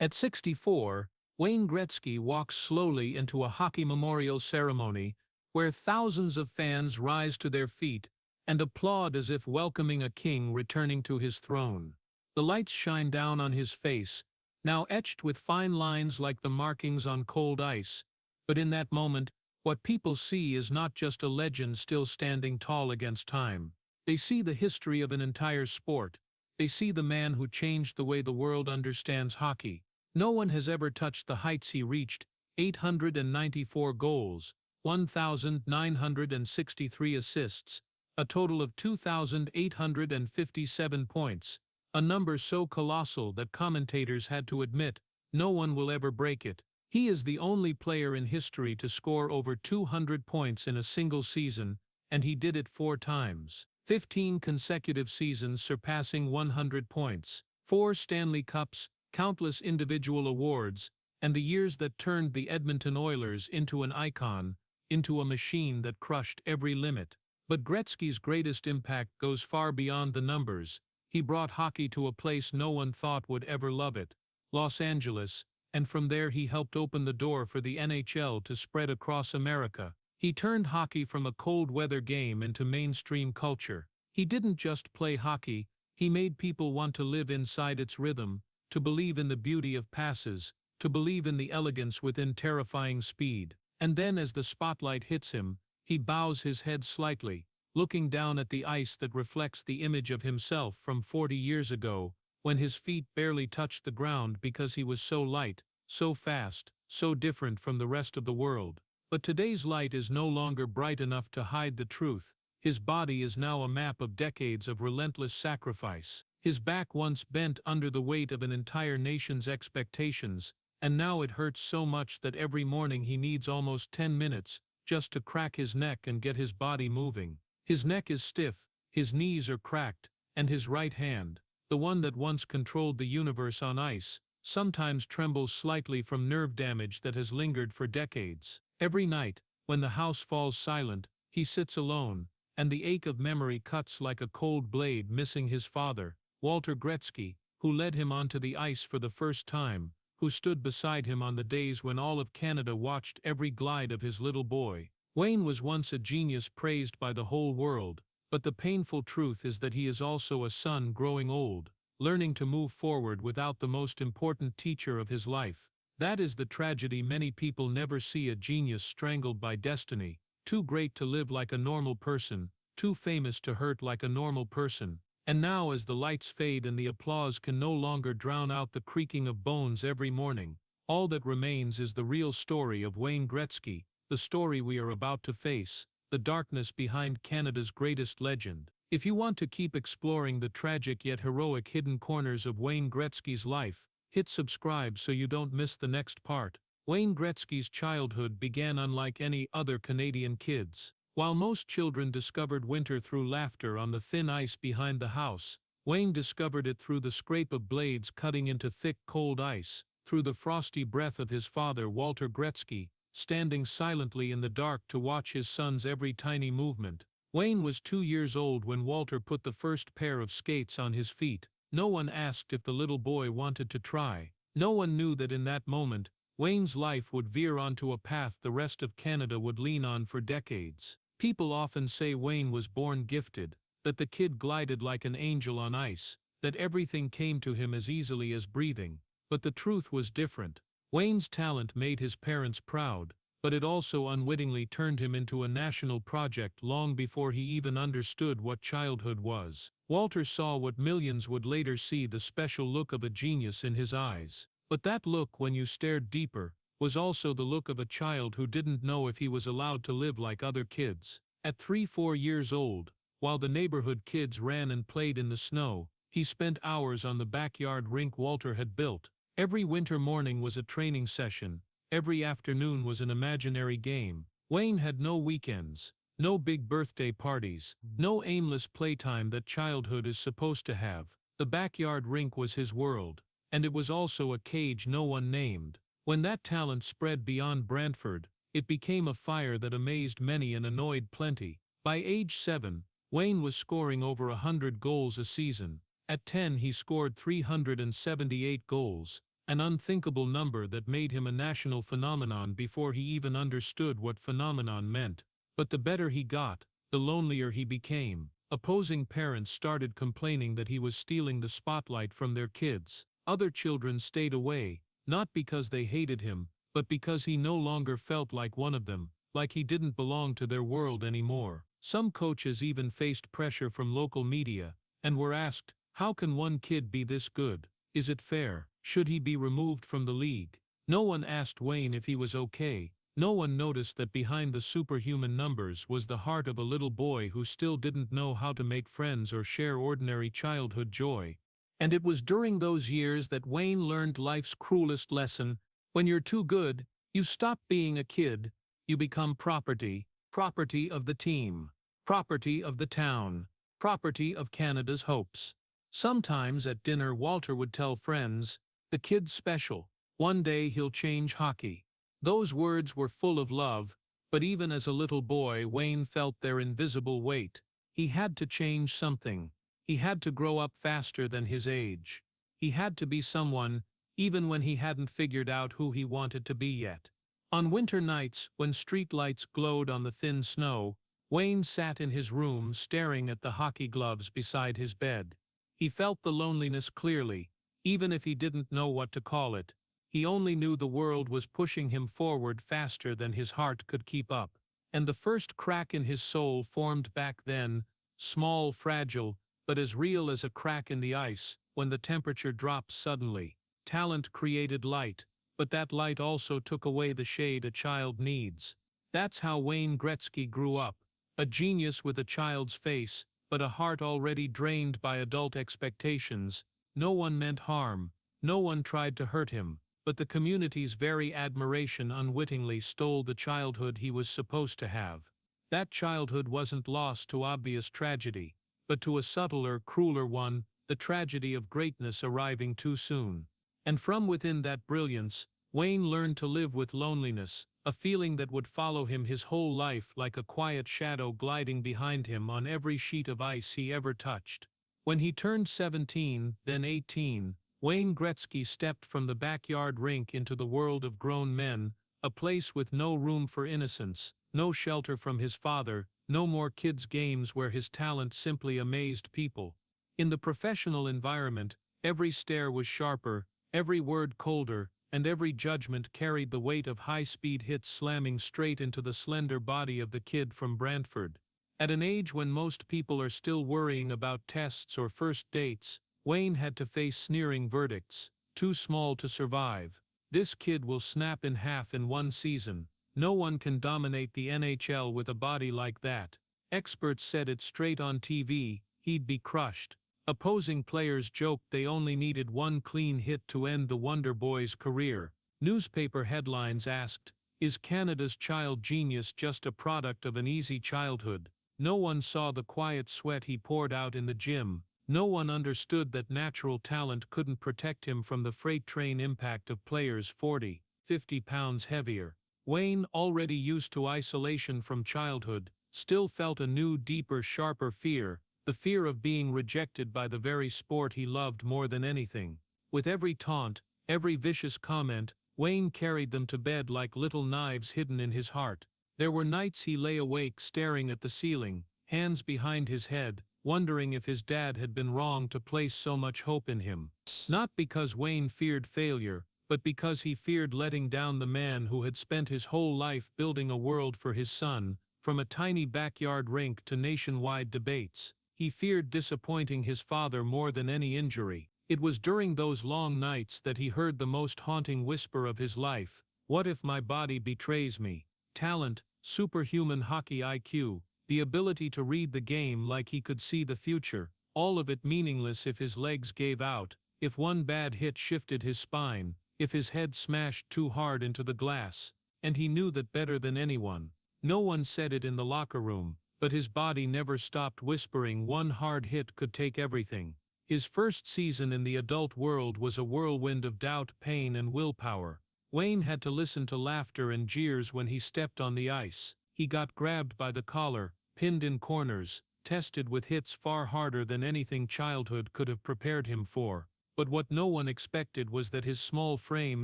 At 64, Wayne Gretzky walks slowly into a hockey memorial ceremony where thousands of fans rise to their feet and applaud as if welcoming a king returning to his throne. The lights shine down on his face, now etched with fine lines like the markings on cold ice. But in that moment, what people see is not just a legend still standing tall against time. They see the history of an entire sport. They see the man who changed the way the world understands hockey. No one has ever touched the heights he reached: 894 goals, 1,963 assists, a total of 2,857 points, a number so colossal that commentators had to admit, no one will ever break it. He is the only player in history to score over 200 points in a single season, and he did it 4 times. 15 consecutive seasons surpassing 100 points, 4 Stanley Cups, countless individual awards, and the years that turned the Edmonton Oilers into an icon, into a machine that crushed every limit. But Gretzky's greatest impact goes far beyond the numbers. He brought hockey to a place no one thought would ever love it, Los Angeles, and from there he helped open the door for the NHL to spread across America. He turned hockey from a cold-weather game into mainstream culture. He didn't just play hockey, he made people want to live inside its rhythm, to believe in the beauty of passes, to believe in the elegance within terrifying speed. And then as the spotlight hits him, he bows his head slightly, looking down at the ice that reflects the image of himself from 40 years ago, when his feet barely touched the ground because he was so light, so fast, so different from the rest of the world. But today's light is no longer bright enough to hide the truth. His body is now a map of decades of relentless sacrifice. His back once bent under the weight of an entire nation's expectations, and now it hurts so much that every morning he needs almost 10 minutes just to crack his neck and get his body moving. His neck is stiff, his knees are cracked, and his right hand, the one that once controlled the universe on ice, sometimes trembles slightly from nerve damage that has lingered for decades. Every night, when the house falls silent, he sits alone, and the ache of memory cuts like a cold blade, missing his father, Walter Gretzky, who led him onto the ice for the first time, who stood beside him on the days when all of Canada watched every glide of his little boy. Wayne was once a genius praised by the whole world, but the painful truth is that he is also a son growing old, learning to move forward without the most important teacher of his life. That is the tragedy. Many people never see a genius strangled by destiny, too great to live like a normal person, too famous to hurt like a normal person. And now as the lights fade and the applause can no longer drown out the creaking of bones every morning, all that remains is the real story of Wayne Gretzky, the story we are about to face, the darkness behind Canada's greatest legend. If you want to keep exploring the tragic yet heroic hidden corners of Wayne Gretzky's life, hit subscribe so you don't miss the next part. Wayne Gretzky's childhood began unlike any other Canadian kid's. While most children discovered winter through laughter on the thin ice behind the house, Wayne discovered it through the scrape of blades cutting into thick cold ice, through the frosty breath of his father Walter Gretzky, standing silently in the dark to watch his son's every tiny movement. Wayne was 2 years old when Walter put the first pair of skates on his feet. No one asked if the little boy wanted to try. No one knew that in that moment, Wayne's life would veer onto a path the rest of Canada would lean on for decades. People often say Wayne was born gifted, that the kid glided like an angel on ice, that everything came to him as easily as breathing. But the truth was different. Wayne's talent made his parents proud, but it also unwittingly turned him into a national project long before he even understood what childhood was. Walter saw what millions would later see: the special look of a genius in his eyes. But that look, when you stared deeper, was also the look of a child who didn't know if he was allowed to live like other kids. At 3-4 years old, while the neighborhood kids ran and played in the snow, he spent hours on the backyard rink Walter had built. Every winter morning was a training session, every afternoon was an imaginary game. Wayne had no weekends, no big birthday parties, no aimless playtime that childhood is supposed to have. The backyard rink was his world, and it was also a cage no one named. When that talent spread beyond Brantford, it became a fire that amazed many and annoyed plenty. By age 7, Wayne was scoring over 100 goals a season. At 10 he scored 378 goals. an unthinkable number that made him a national phenomenon before he even understood what phenomenon meant. But the better he got, the lonelier he became. Opposing parents started complaining that he was stealing the spotlight from their kids. Other children stayed away, not because they hated him, but because he no longer felt like one of them, like he didn't belong to their world anymore. Some coaches even faced pressure from local media, and were asked, "How can one kid be this good? Is it fair? Should he be removed from the league?" No one asked Wayne if he was okay. No one noticed that behind the superhuman numbers was the heart of a little boy who still didn't know how to make friends or share ordinary childhood joy. And it was during those years that Wayne learned life's cruelest lesson: when you're too good, you stop being a kid, you become property, property of the team, property of the town, property of Canada's hopes. Sometimes at dinner Walter would tell friends, "The kid's special. One day he'll change hockey." Those words were full of love, but even as a little boy Wayne felt their invisible weight. He had to change something. He had to grow up faster than his age. He had to be someone, even when he hadn't figured out who he wanted to be yet. On winter nights, when street lights glowed on the thin snow, Wayne sat in his room staring at the hockey gloves beside his bed. He felt the loneliness clearly, even if he didn't know what to call it. He only knew the world was pushing him forward faster than his heart could keep up. And the first crack in his soul formed back then, small, fragile, but as real as a crack in the ice, when the temperature dropped suddenly. Talent created light, but that light also took away the shade a child needs. That's how Wayne Gretzky grew up, a genius with a child's face, but a heart already drained by adult expectations. No one meant harm, no one tried to hurt him, but the community's very admiration unwittingly stole the childhood he was supposed to have. That childhood wasn't lost to obvious tragedy, but to a subtler, crueler one, the tragedy of greatness arriving too soon. And from within that brilliance, Wayne learned to live with loneliness, a feeling that would follow him his whole life like a quiet shadow gliding behind him on every sheet of ice he ever touched. When he turned 17, then 18, Wayne Gretzky stepped from the backyard rink into the world of grown men, a place with no room for innocence, no shelter from his father, no more kids' games where his talent simply amazed people. In the professional environment, every stare was sharper, every word colder, and every judgment carried the weight of high-speed hits slamming straight into the slender body of the kid from Brantford. At an age when most people are still worrying about tests or first dates, Wayne had to face sneering verdicts: too small to survive. This kid will snap in half in one season. No one can dominate the NHL with a body like that. Experts said it straight on TV, he'd be crushed. Opposing players joked they only needed one clean hit to end the Wonder Boy's career. Newspaper headlines asked, "Is Canada's child genius just a product of an easy childhood?" No one saw the quiet sweat he poured out in the gym. No one understood that natural talent couldn't protect him from the freight train impact of players 40, 50 pounds heavier. Wayne, already used to isolation from childhood, still felt a new, deeper, sharper fear, the fear of being rejected by the very sport he loved more than anything. With every taunt, every vicious comment, Wayne carried them to bed like little knives hidden in his heart. There were nights he lay awake staring at the ceiling, hands behind his head, wondering if his dad had been wrong to place so much hope in him. Not because Wayne feared failure, but because he feared letting down the man who had spent his whole life building a world for his son, from a tiny backyard rink to nationwide debates. He feared disappointing his father more than any injury. It was during those long nights that he heard the most haunting whisper of his life: "What if my body betrays me?" Talent, superhuman hockey IQ, the ability to read the game like he could see the future, all of it meaningless if his legs gave out, if one bad hit shifted his spine, if his head smashed too hard into the glass. And he knew that better than anyone. No one said it in the locker room, but his body never stopped whispering one hard hit could take everything. His first season in the adult world was a whirlwind of doubt, pain, and willpower. Wayne had to listen to laughter and jeers when he stepped on the ice. He got grabbed by the collar, pinned in corners, tested with hits far harder than anything childhood could have prepared him for. But what no one expected was that his small frame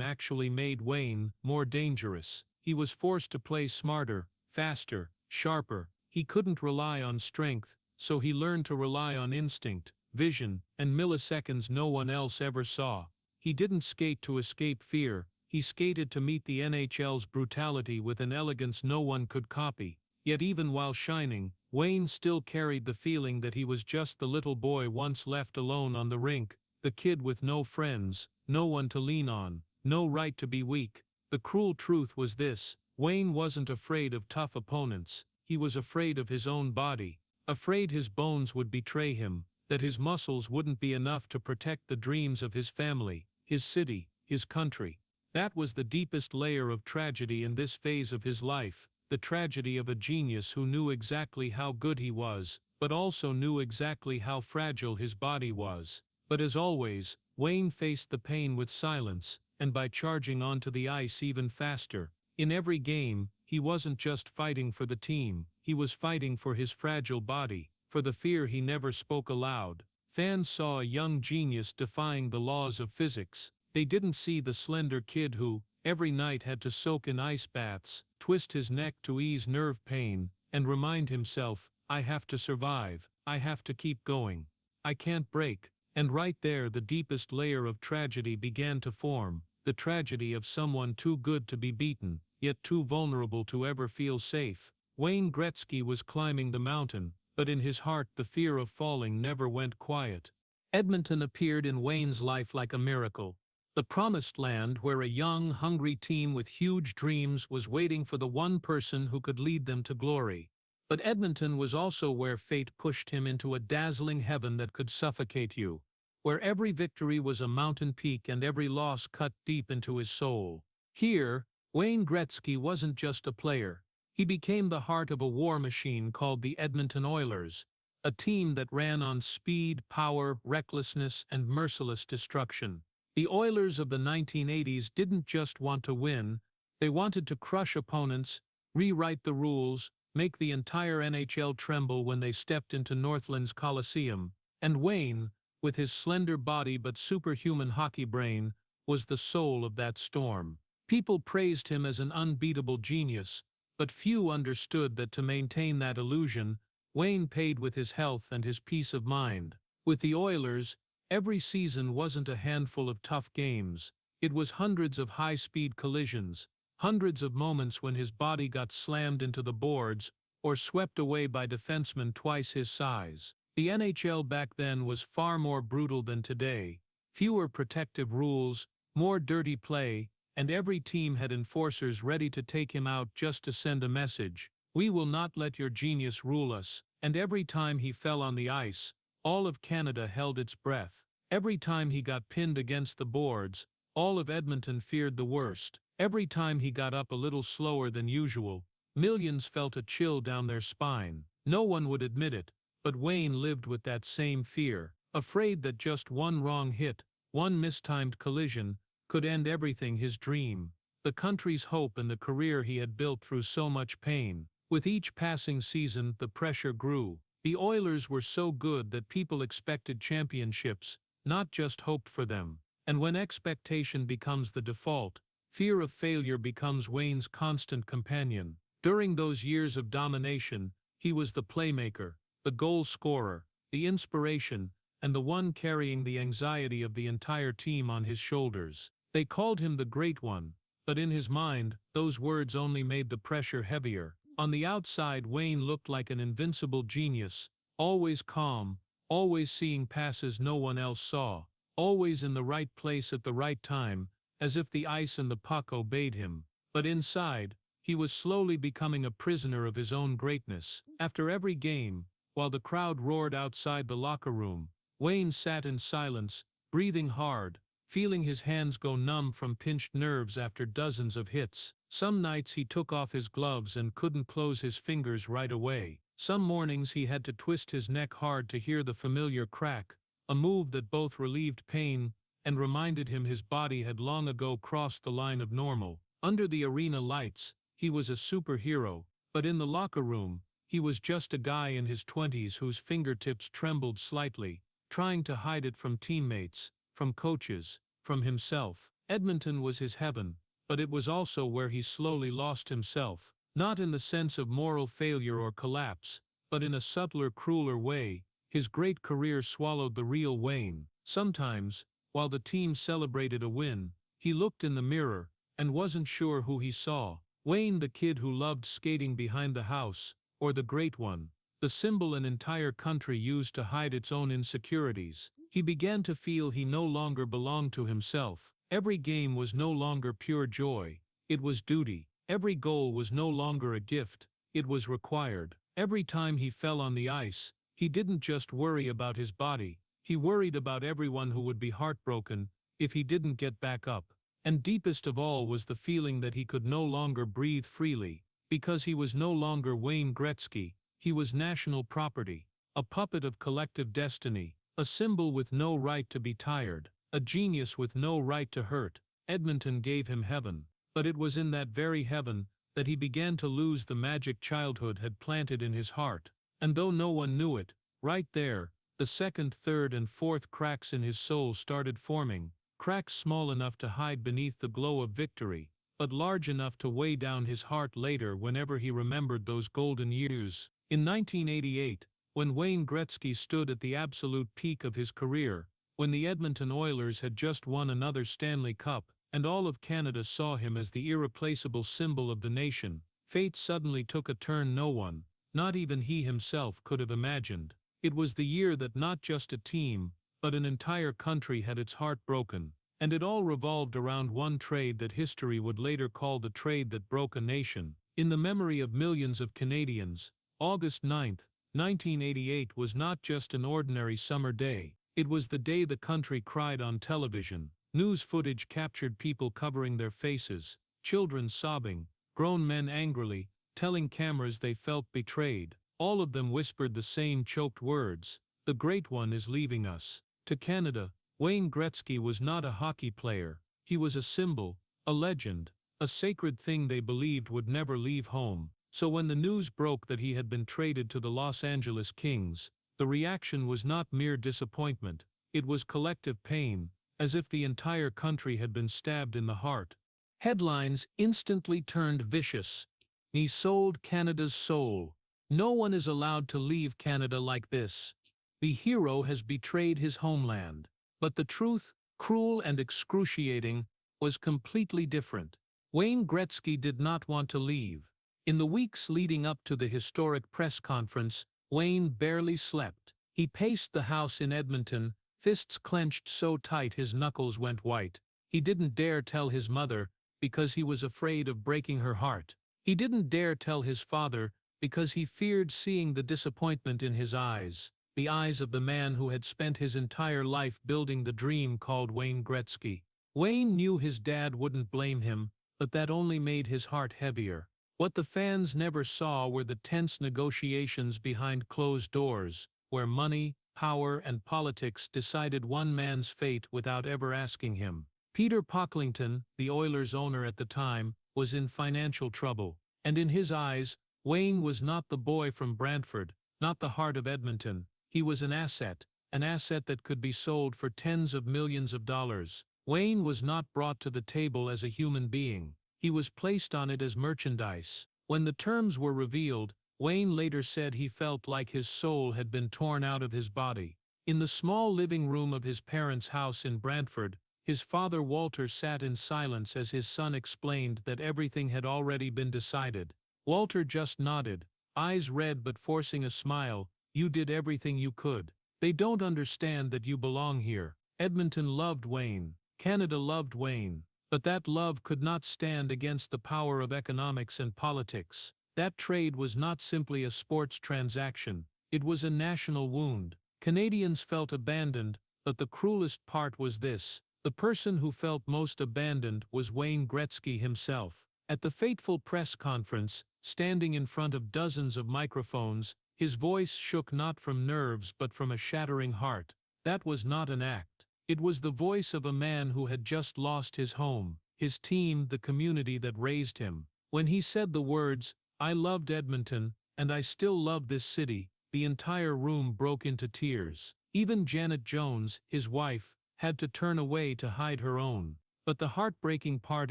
actually made Wayne more dangerous. He was forced to play smarter, faster, sharper. He couldn't rely on strength, so he learned to rely on instinct, vision, and milliseconds no one else ever saw. He didn't skate to escape fear, he skated to meet the NHL's brutality with an elegance no one could copy. Yet even while shining, Wayne still carried the feeling that he was just the little boy once left alone on the rink, the kid with no friends, no one to lean on, no right to be weak. The cruel truth was this: Wayne wasn't afraid of tough opponents, he was afraid of his own body, afraid his bones would betray him, that his muscles wouldn't be enough to protect the dreams of his family, his city, his country. That was the deepest layer of tragedy in this phase of his life, the tragedy of a genius who knew exactly how good he was, but also knew exactly how fragile his body was. But as always, Wayne faced the pain with silence, and by charging onto the ice even faster. In every game, he wasn't just fighting for the team, he was fighting for his fragile body, for the fear he never spoke aloud. Fans saw a young genius defying the laws of physics. They didn't see the slender kid who, every night, had to soak in ice baths, twist his neck to ease nerve pain, and remind himself, I have to survive, I have to keep going, I can't break. And right there the deepest layer of tragedy began to form, the tragedy of someone too good to be beaten, yet too vulnerable to ever feel safe. Wayne Gretzky was climbing the mountain, but in his heart the fear of falling never went quiet. Edmonton appeared in Wayne's life like a miracle. The promised land where a young, hungry team with huge dreams was waiting for the one person who could lead them to glory. But Edmonton was also where fate pushed him into a dazzling heaven that could suffocate you, where every victory was a mountain peak and every loss cut deep into his soul. Here, Wayne Gretzky wasn't just a player. He became the heart of a war machine called the Edmonton Oilers, a team that ran on speed, power, recklessness, and merciless destruction. The Oilers of the 1980s didn't just want to win, they wanted to crush opponents, rewrite the rules, make the entire NHL tremble when they stepped into Northland's Coliseum. And Wayne, with his slender body but superhuman hockey brain, was the soul of that storm. People praised him as an unbeatable genius, but few understood that to maintain that illusion, Wayne paid with his health and his peace of mind. With the Oilers, every season wasn't a handful of tough games, it was hundreds of high-speed collisions, hundreds of moments when his body got slammed into the boards or swept away by defensemen twice his size. The NHL back then was far more brutal than today, fewer protective rules, more dirty play, and every team had enforcers ready to take him out just to send a message: we will not let your genius rule us. And every time he fell on the ice, all of Canada held its breath. Every time he got pinned against the boards, all of Edmonton feared the worst. Every time he got up a little slower than usual, millions felt a chill down their spine. No one would admit it, but Wayne lived with that same fear, afraid that just one wrong hit, one mistimed collision, could end everything: his dream, the country's hope, and the career he had built through so much pain. With each passing season, the pressure grew. The Oilers were so good that people expected championships, not just hoped for them. And when expectation becomes the default, fear of failure becomes Wayne's constant companion. During those years of domination, he was the playmaker, the goal scorer, the inspiration, and the one carrying the anxiety of the entire team on his shoulders. They called him the Great One, but in his mind, those words only made the pressure heavier. On the outside, Wayne looked like an invincible genius, always calm, always seeing passes no one else saw, always in the right place at the right time, as if the ice and the puck obeyed him. But inside, he was slowly becoming a prisoner of his own greatness. After every game, while the crowd roared outside the locker room, Wayne sat in silence, breathing hard, feeling his hands go numb from pinched nerves after dozens of hits. Some nights he took off his gloves and couldn't close his fingers right away. Some mornings he had to twist his neck hard to hear the familiar crack, a move that both relieved pain and reminded him his body had long ago crossed the line of normal. Under the arena lights, he was a superhero, but in the locker room, he was just a guy in his 20s whose fingertips trembled slightly, trying to hide it from teammates, from coaches, from himself. Edmonton was his heaven, but it was also where he slowly lost himself, not in the sense of moral failure or collapse, but in a subtler, crueler way. His great career swallowed the real Wayne. Sometimes, while the team celebrated a win, he looked in the mirror and wasn't sure who he saw. Wayne, the kid who loved skating behind the house, or the great one, the symbol an entire country used to hide its own insecurities. He began to feel he no longer belonged to himself. Every game was no longer pure joy, it was duty. Every goal was no longer a gift, it was required. Every time he fell on the ice, he didn't just worry about his body, he worried about everyone who would be heartbroken if he didn't get back up. And deepest of all was the feeling that he could no longer breathe freely, because he was no longer Wayne Gretzky. He was national property, a puppet of collective destiny, a symbol with no right to be tired, a genius with no right to hurt. Edmonton gave him heaven, but it was in that very heaven that he began to lose the magic childhood had planted in his heart. And though no one knew it, right there, the second, third, and fourth cracks in his soul started forming, cracks small enough to hide beneath the glow of victory, but large enough to weigh down his heart later whenever he remembered those golden years. In 1988, when Wayne Gretzky stood at the absolute peak of his career, when the Edmonton Oilers had just won another Stanley Cup, and all of Canada saw him as the irreplaceable symbol of the nation, fate suddenly took a turn no one, not even he himself, could have imagined. It was the year that not just a team, but an entire country had its heart broken, and it all revolved around one trade that history would later call the trade that broke a nation. In the memory of millions of Canadians, August 9, 1988 was not just an ordinary summer day, it was the day the country cried on television. News footage captured people covering their faces, children sobbing, grown men angrily, telling cameras they felt betrayed. All of them whispered the same choked words: "The Great One is leaving us." To Canada, Wayne Gretzky was not a hockey player, he was a symbol, a legend, a sacred thing they believed would never leave home. So when the news broke that he had been traded to the Los Angeles Kings, the reaction was not mere disappointment, it was collective pain, as if the entire country had been stabbed in the heart. Headlines instantly turned vicious. "He sold Canada's soul. No one is allowed to leave Canada like this. The hero has betrayed his homeland." But the truth, cruel and excruciating, was completely different. Wayne Gretzky did not want to leave. In the weeks leading up to the historic press conference, Wayne barely slept. He paced the house in Edmonton, fists clenched so tight his knuckles went white. He didn't dare tell his mother, because he was afraid of breaking her heart. He didn't dare tell his father, because he feared seeing the disappointment in his eyes, the eyes of the man who had spent his entire life building the dream called Wayne Gretzky. Wayne knew his dad wouldn't blame him, but that only made his heart heavier. What the fans never saw were the tense negotiations behind closed doors, where money, power, and politics decided one man's fate without ever asking him. Peter Pocklington, the Oilers' owner at the time, was in financial trouble, and in his eyes, Wayne was not the boy from Brantford, not the heart of Edmonton. He was an asset that could be sold for tens of millions of dollars. Wayne was not brought to the table as a human being. He was placed on it as merchandise. When the terms were revealed, Wayne later said he felt like his soul had been torn out of his body. In the small living room of his parents' house in Brantford, his father Walter sat in silence as his son explained that everything had already been decided. Walter just nodded, eyes red but forcing a smile. "You did everything you could. They don't understand that you belong here." Edmonton loved Wayne. Canada loved Wayne. But that love could not stand against the power of economics and politics. That trade was not simply a sports transaction, it was a national wound. Canadians felt abandoned, but the cruelest part was this: the person who felt most abandoned was Wayne Gretzky himself. At the fateful press conference, standing in front of dozens of microphones, his voice shook not from nerves but from a shattering heart. That was not an act. It was the voice of a man who had just lost his home, his team, the community that raised him. When he said the words, "I loved Edmonton, and I still love this city," the entire room broke into tears. Even Janet Jones, his wife, had to turn away to hide her own. But the heartbreaking part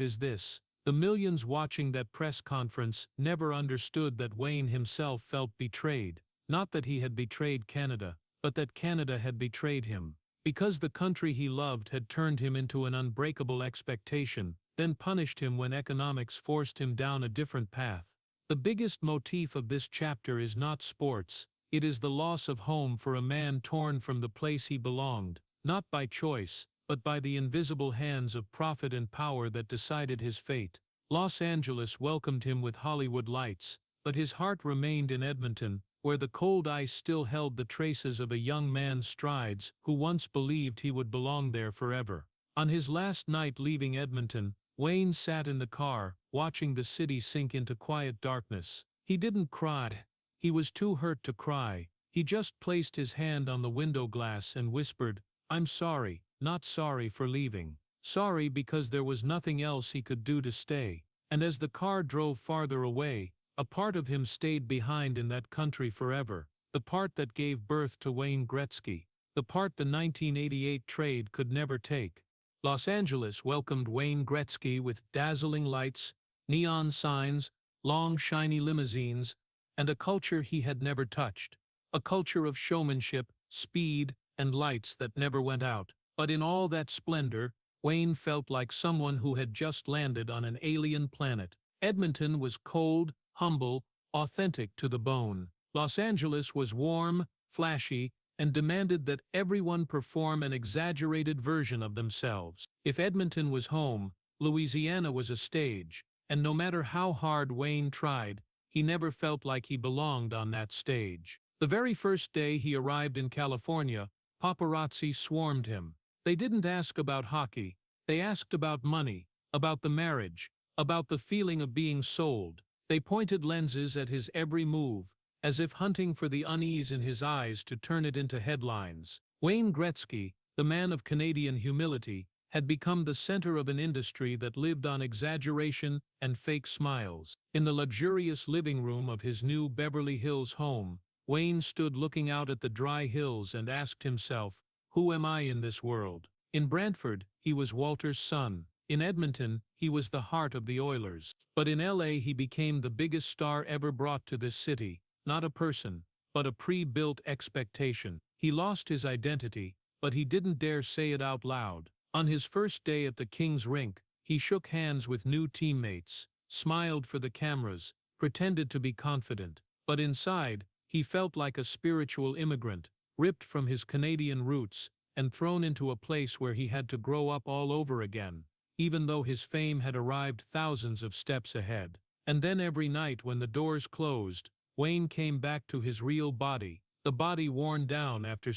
is this: the millions watching that press conference never understood that Wayne himself felt betrayed. Not that he had betrayed Canada, but that Canada had betrayed him. Because the country he loved had turned him into an unbreakable expectation, then punished him when economics forced him down a different path. The biggest motif of this chapter is not sports, it is the loss of home for a man torn from the place he belonged, not by choice, but by the invisible hands of profit and power that decided his fate. Los Angeles welcomed him with Hollywood lights, but his heart remained in Edmonton, where the cold ice still held the traces of a young man's strides who once believed he would belong there forever. On his last night leaving Edmonton, Wayne sat in the car, watching the city sink into quiet darkness. He didn't cry. He was too hurt to cry. He just placed his hand on the window glass and whispered, "I'm sorry, not sorry for leaving. Sorry because there was nothing else he could do to stay." And as the car drove farther away, a part of him stayed behind in that country forever, the part that gave birth to Wayne Gretzky, the part the 1988 trade could never take. Los Angeles welcomed Wayne Gretzky with dazzling lights, neon signs, long shiny limousines, and a culture he had never touched. A culture of showmanship, speed, and lights that never went out. But in all that splendor, Wayne felt like someone who had just landed on an alien planet. Edmonton was cold, humble, authentic to the bone. Los Angeles was warm, flashy, and demanded that everyone perform an exaggerated version of themselves. If Edmonton was home, Louisiana was a stage, and no matter how hard Wayne tried, he never felt like he belonged on that stage. The very first day he arrived in California, paparazzi swarmed him. They didn't ask about hockey, they asked about money, about the marriage, about the feeling of being sold. They pointed lenses at his every move, as if hunting for the unease in his eyes to turn it into headlines. Wayne Gretzky, the man of Canadian humility, had become the center of an industry that lived on exaggeration and fake smiles. In the luxurious living room of his new Beverly Hills home, Wayne stood looking out at the dry hills and asked himself, "Who am I in this world?" In Brantford, he was Walter's son. In Edmonton, he was the heart of the Oilers. But in LA he became the biggest star ever brought to this city, not a person, but a pre-built expectation. He lost his identity, but he didn't dare say it out loud. On his first day at the King's rink, he shook hands with new teammates, smiled for the cameras, pretended to be confident. But inside, he felt like a spiritual immigrant, ripped from his Canadian roots, and thrown into a place where he had to grow up all over again, even though his fame had arrived thousands of steps ahead. And then every night when the doors closed, Wayne came back to his real body, the body worn down after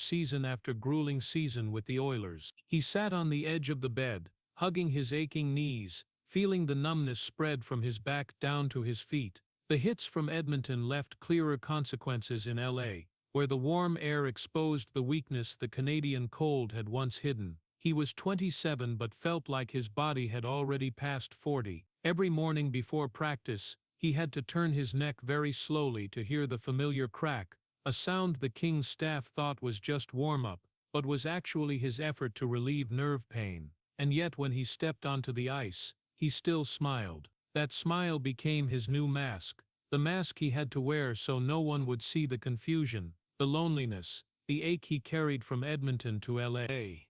grueling season with the Oilers. He sat on the edge of the bed, hugging his aching knees, feeling the numbness spread from his back down to his feet. The hits from Edmonton left clearer consequences in LA, where the warm air exposed the weakness the Canadian cold had once hidden. He was 27 but felt like his body had already passed 40. Every morning before practice, he had to turn his neck very slowly to hear the familiar crack, a sound the King's staff thought was just warm-up, but was actually his effort to relieve nerve pain. And yet when he stepped onto the ice, he still smiled. That smile became his new mask, the mask he had to wear so no one would see the confusion, the loneliness, the ache he carried from Edmonton to LA.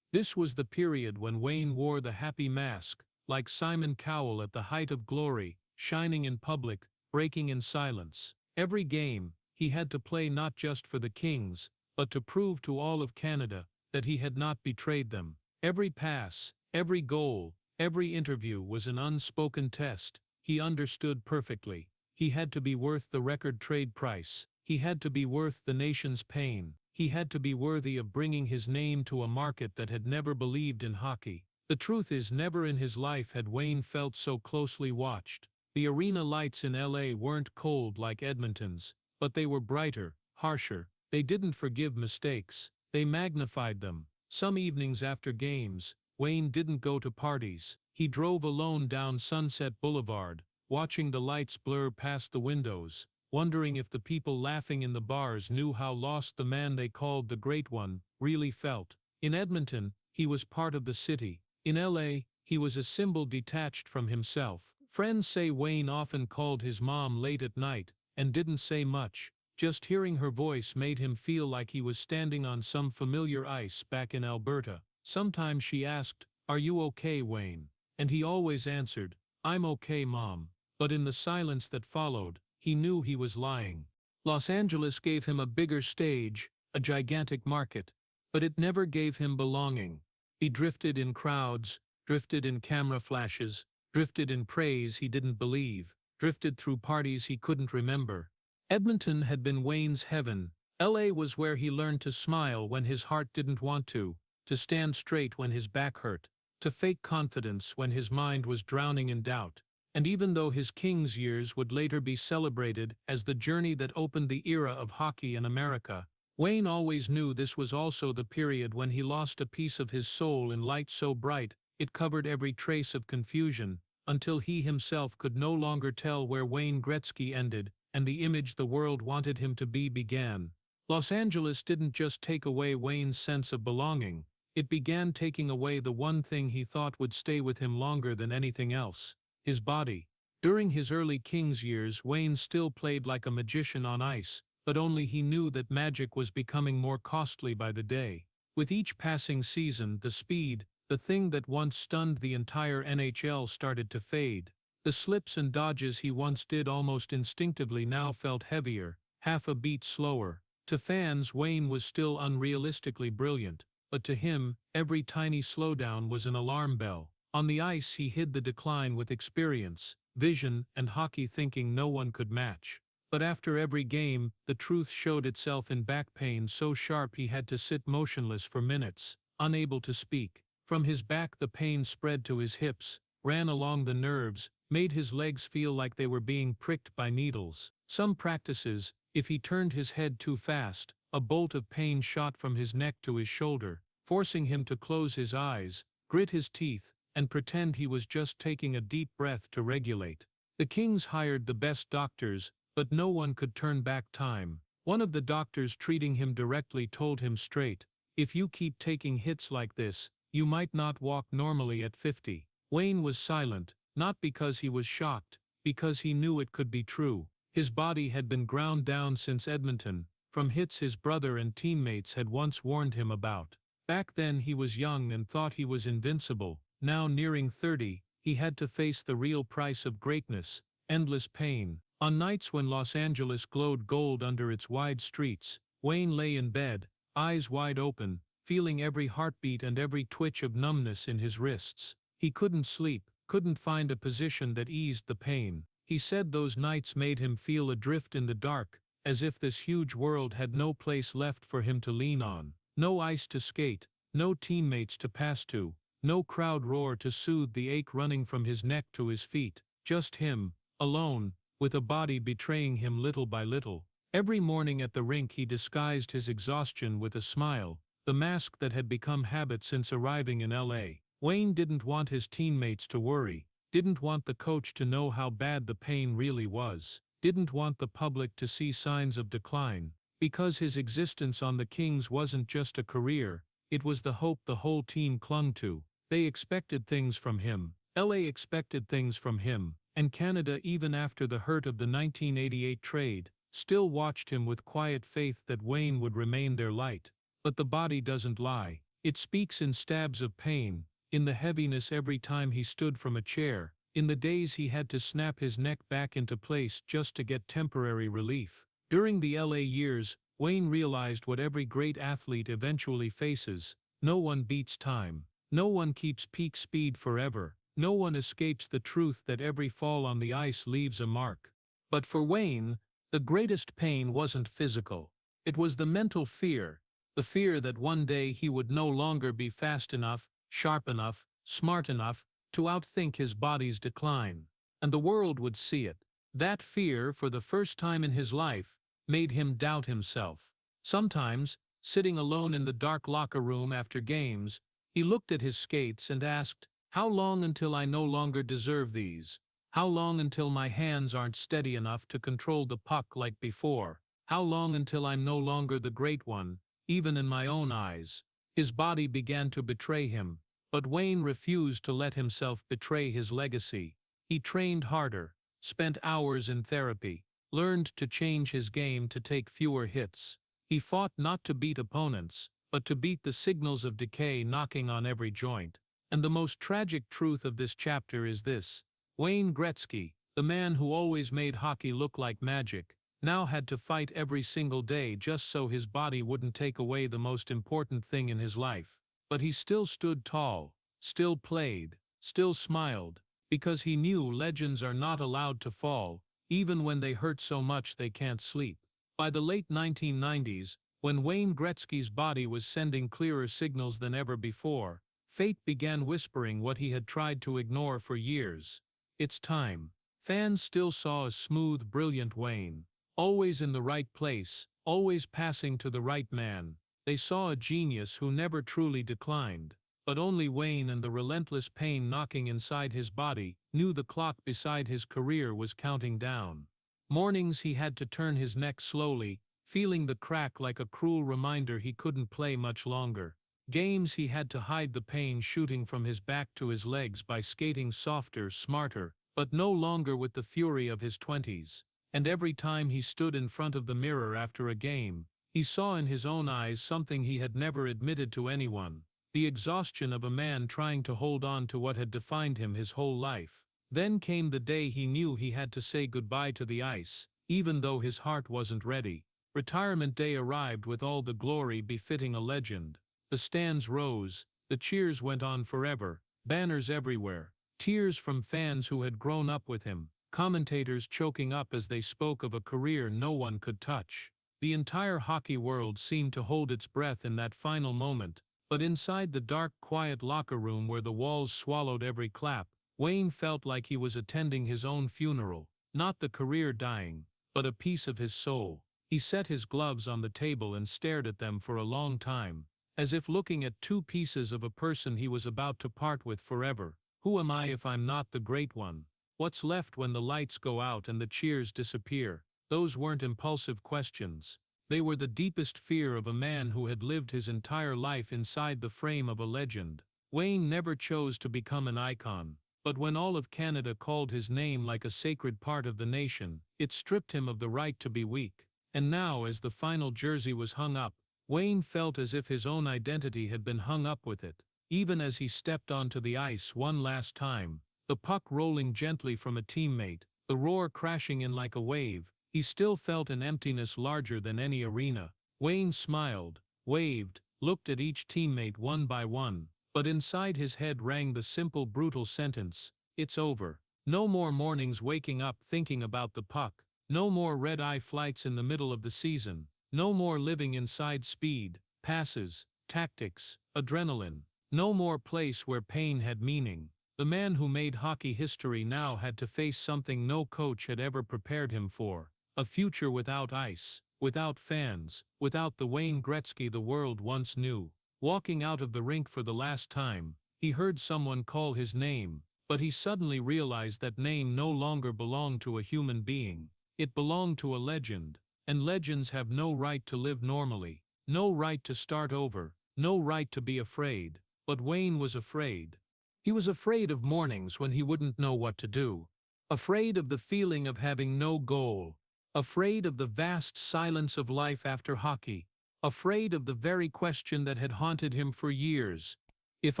This was the period when Wayne wore the happy mask, like Simon Cowell at the height of glory, shining in public, breaking in silence. Every game, he had to play not just for the Kings, but to prove to all of Canada that he had not betrayed them. Every pass, every goal, every interview was an unspoken test. He understood perfectly. He had to be worth the record trade price. He had to be worth the nation's pain. He had to be worthy of bringing his name to a market that had never believed in hockey. The truth is, never in his life had Wayne felt so closely watched. The arena lights in LA weren't cold like Edmonton's, but they were brighter, harsher. They didn't forgive mistakes. They magnified them. Some evenings after games, Wayne didn't go to parties. He drove alone down Sunset Boulevard, watching the lights blur past the windows, wondering if the people laughing in the bars knew how lost the man they called the Great One really felt. In Edmonton, he was part of the city. In LA, he was a symbol detached from himself. Friends say Wayne often called his mom late at night, and didn't say much. Just hearing her voice made him feel like he was standing on some familiar ice back in Alberta. Sometimes she asked, "Are you okay, Wayne?" And he always answered, "I'm okay, Mom." But in the silence that followed, he knew he was lying. Los Angeles gave him a bigger stage, a gigantic market, but it never gave him belonging. He drifted in crowds, drifted in camera flashes, drifted in praise he didn't believe, drifted through parties he couldn't remember. Edmonton had been Wayne's heaven. LA was where he learned to smile when his heart didn't want to stand straight when his back hurt, to fake confidence when his mind was drowning in doubt. And even though his Kings years would later be celebrated as the journey that opened the era of hockey in America, Wayne always knew this was also the period when he lost a piece of his soul in light so bright it covered every trace of confusion, until he himself could no longer tell where Wayne Gretzky ended and the image the world wanted him to be began. Los Angeles didn't just take away Wayne's sense of belonging, it began taking away the one thing he thought would stay with him longer than anything else: his body. During his early Kings years, Wayne still played like a magician on ice, but only he knew that magic was becoming more costly by the day. With each passing season, the speed, the thing that once stunned the entire NHL, started to fade. The slips and dodges he once did almost instinctively now felt heavier, half a beat slower. To fans, Wayne was still unrealistically brilliant, but to him, every tiny slowdown was an alarm bell. On the ice, he hid the decline with experience, vision, and hockey thinking no one could match. But after every game, the truth showed itself in back pain so sharp he had to sit motionless for minutes, unable to speak. From his back the pain spread to his hips, ran along the nerves, made his legs feel like they were being pricked by needles. Some practices, if he turned his head too fast, a bolt of pain shot from his neck to his shoulder, forcing him to close his eyes, grit his teeth, and pretend he was just taking a deep breath to regulate. The Kings hired the best doctors, but no one could turn back time. One of the doctors treating him directly told him straight, "If you keep taking hits like this, you might not walk normally at 50. Wayne was silent, not because he was shocked, because he knew it could be true. His body had been ground down since Edmonton, from hits his brother and teammates had once warned him about. Back then he was young and thought he was invincible. Now nearing 30, he had to face the real price of greatness: endless pain. On nights when Los Angeles glowed gold under its wide streets, Wayne lay in bed, eyes wide open, feeling every heartbeat and every twitch of numbness in his wrists. He couldn't sleep, couldn't find a position that eased the pain. He said those nights made him feel adrift in the dark, as if this huge world had no place left for him to lean on. No ice to skate, no teammates to pass to, no crowd roar to soothe the ache running from his neck to his feet. Just him, alone, with a body betraying him little by little. Every morning at the rink he disguised his exhaustion with a smile, the mask that had become habit since arriving in LA. Wayne didn't want his teammates to worry, didn't want the coach to know how bad the pain really was, didn't want the public to see signs of decline, because his existence on the Kings wasn't just a career, it was the hope the whole team clung to. They expected things from him, LA expected things from him, and Canada, even after the hurt of the 1988 trade, still watched him with quiet faith that Wayne would remain their light. But the body doesn't lie. It speaks in stabs of pain, in the heaviness every time he stood from a chair, in the days he had to snap his neck back into place just to get temporary relief. During the LA years, Wayne realized what every great athlete eventually faces: no one beats time. No one keeps peak speed forever. No one escapes the truth that every fall on the ice leaves a mark. But for Wayne, the greatest pain wasn't physical. It was the mental fear, the fear that one day he would no longer be fast enough, sharp enough, smart enough to outthink his body's decline. And the world would see it. That fear, for the first time in his life, made him doubt himself. Sometimes, sitting alone in the dark locker room after games, he looked at his skates and asked, "How long until I no longer deserve these? How long until my hands aren't steady enough to control the puck like before? How long until I'm no longer the great one, even in my own eyes?" His body began to betray him, but Wayne refused to let himself betray his legacy. He trained harder, spent hours in therapy, learned to change his game to take fewer hits. He fought not to beat opponents, but to beat the signals of decay knocking on every joint. And the most tragic truth of this chapter is this: Wayne Gretzky, the man who always made hockey look like magic, now had to fight every single day just so his body wouldn't take away the most important thing in his life. But he still stood tall, still played, still smiled, because he knew legends are not allowed to fall, even when they hurt so much they can't sleep. By the late 1990s, when Wayne Gretzky's body was sending clearer signals than ever before, fate began whispering what he had tried to ignore for years. It's time. Fans still saw a smooth, brilliant Wayne, always in the right place, always passing to the right man. They saw a genius who never truly declined, but only Wayne, and the relentless pain knocking inside his body, knew the clock beside his career was counting down. Mornings he had to turn his neck slowly, feeling the crack like a cruel reminder he couldn't play much longer. Games he had to hide the pain shooting from his back to his legs by skating softer, smarter, but no longer with the fury of his 20s. And every time he stood in front of the mirror after a game, he saw in his own eyes something he had never admitted to anyone: the exhaustion of a man trying to hold on to what had defined him his whole life. Then came the day he knew he had to say goodbye to the ice, even though his heart wasn't ready. Retirement day arrived with all the glory befitting a legend. The stands rose, the cheers went on forever, banners everywhere, tears from fans who had grown up with him, commentators choking up as they spoke of a career no one could touch. The entire hockey world seemed to hold its breath in that final moment, but inside the dark, quiet locker room where the walls swallowed every clap, Wayne felt like he was attending his own funeral, not the career dying, but a piece of his soul. He set his gloves on the table and stared at them for a long time, as if looking at two pieces of a person he was about to part with forever. Who am I if I'm not the great one? What's left when the lights go out and the cheers disappear? Those weren't impulsive questions. They were the deepest fear of a man who had lived his entire life inside the frame of a legend. Wayne never chose to become an icon, but when all of Canada called his name like a sacred part of the nation, it stripped him of the right to be weak. And now, as the final jersey was hung up, Wayne felt as if his own identity had been hung up with it. Even as he stepped onto the ice one last time, the puck rolling gently from a teammate, the roar crashing in like a wave, he still felt an emptiness larger than any arena. Wayne smiled, waved, looked at each teammate one by one, but inside his head rang the simple, brutal sentence: it's over. No more mornings waking up thinking about the puck. No more red-eye flights in the middle of the season. No more living inside speed, passes, tactics, adrenaline. No more place where pain had meaning. The man who made hockey history now had to face something no coach had ever prepared him for: a future without ice, without fans, without the Wayne Gretzky the world once knew. Walking out of the rink for the last time, he heard someone call his name, but he suddenly realized that name no longer belonged to a human being. It belonged to a legend, and legends have no right to live normally, no right to start over, no right to be afraid. But Wayne was afraid. He was afraid of mornings when he wouldn't know what to do, afraid of the feeling of having no goal, afraid of the vast silence of life after hockey, afraid of the very question that had haunted him for years: if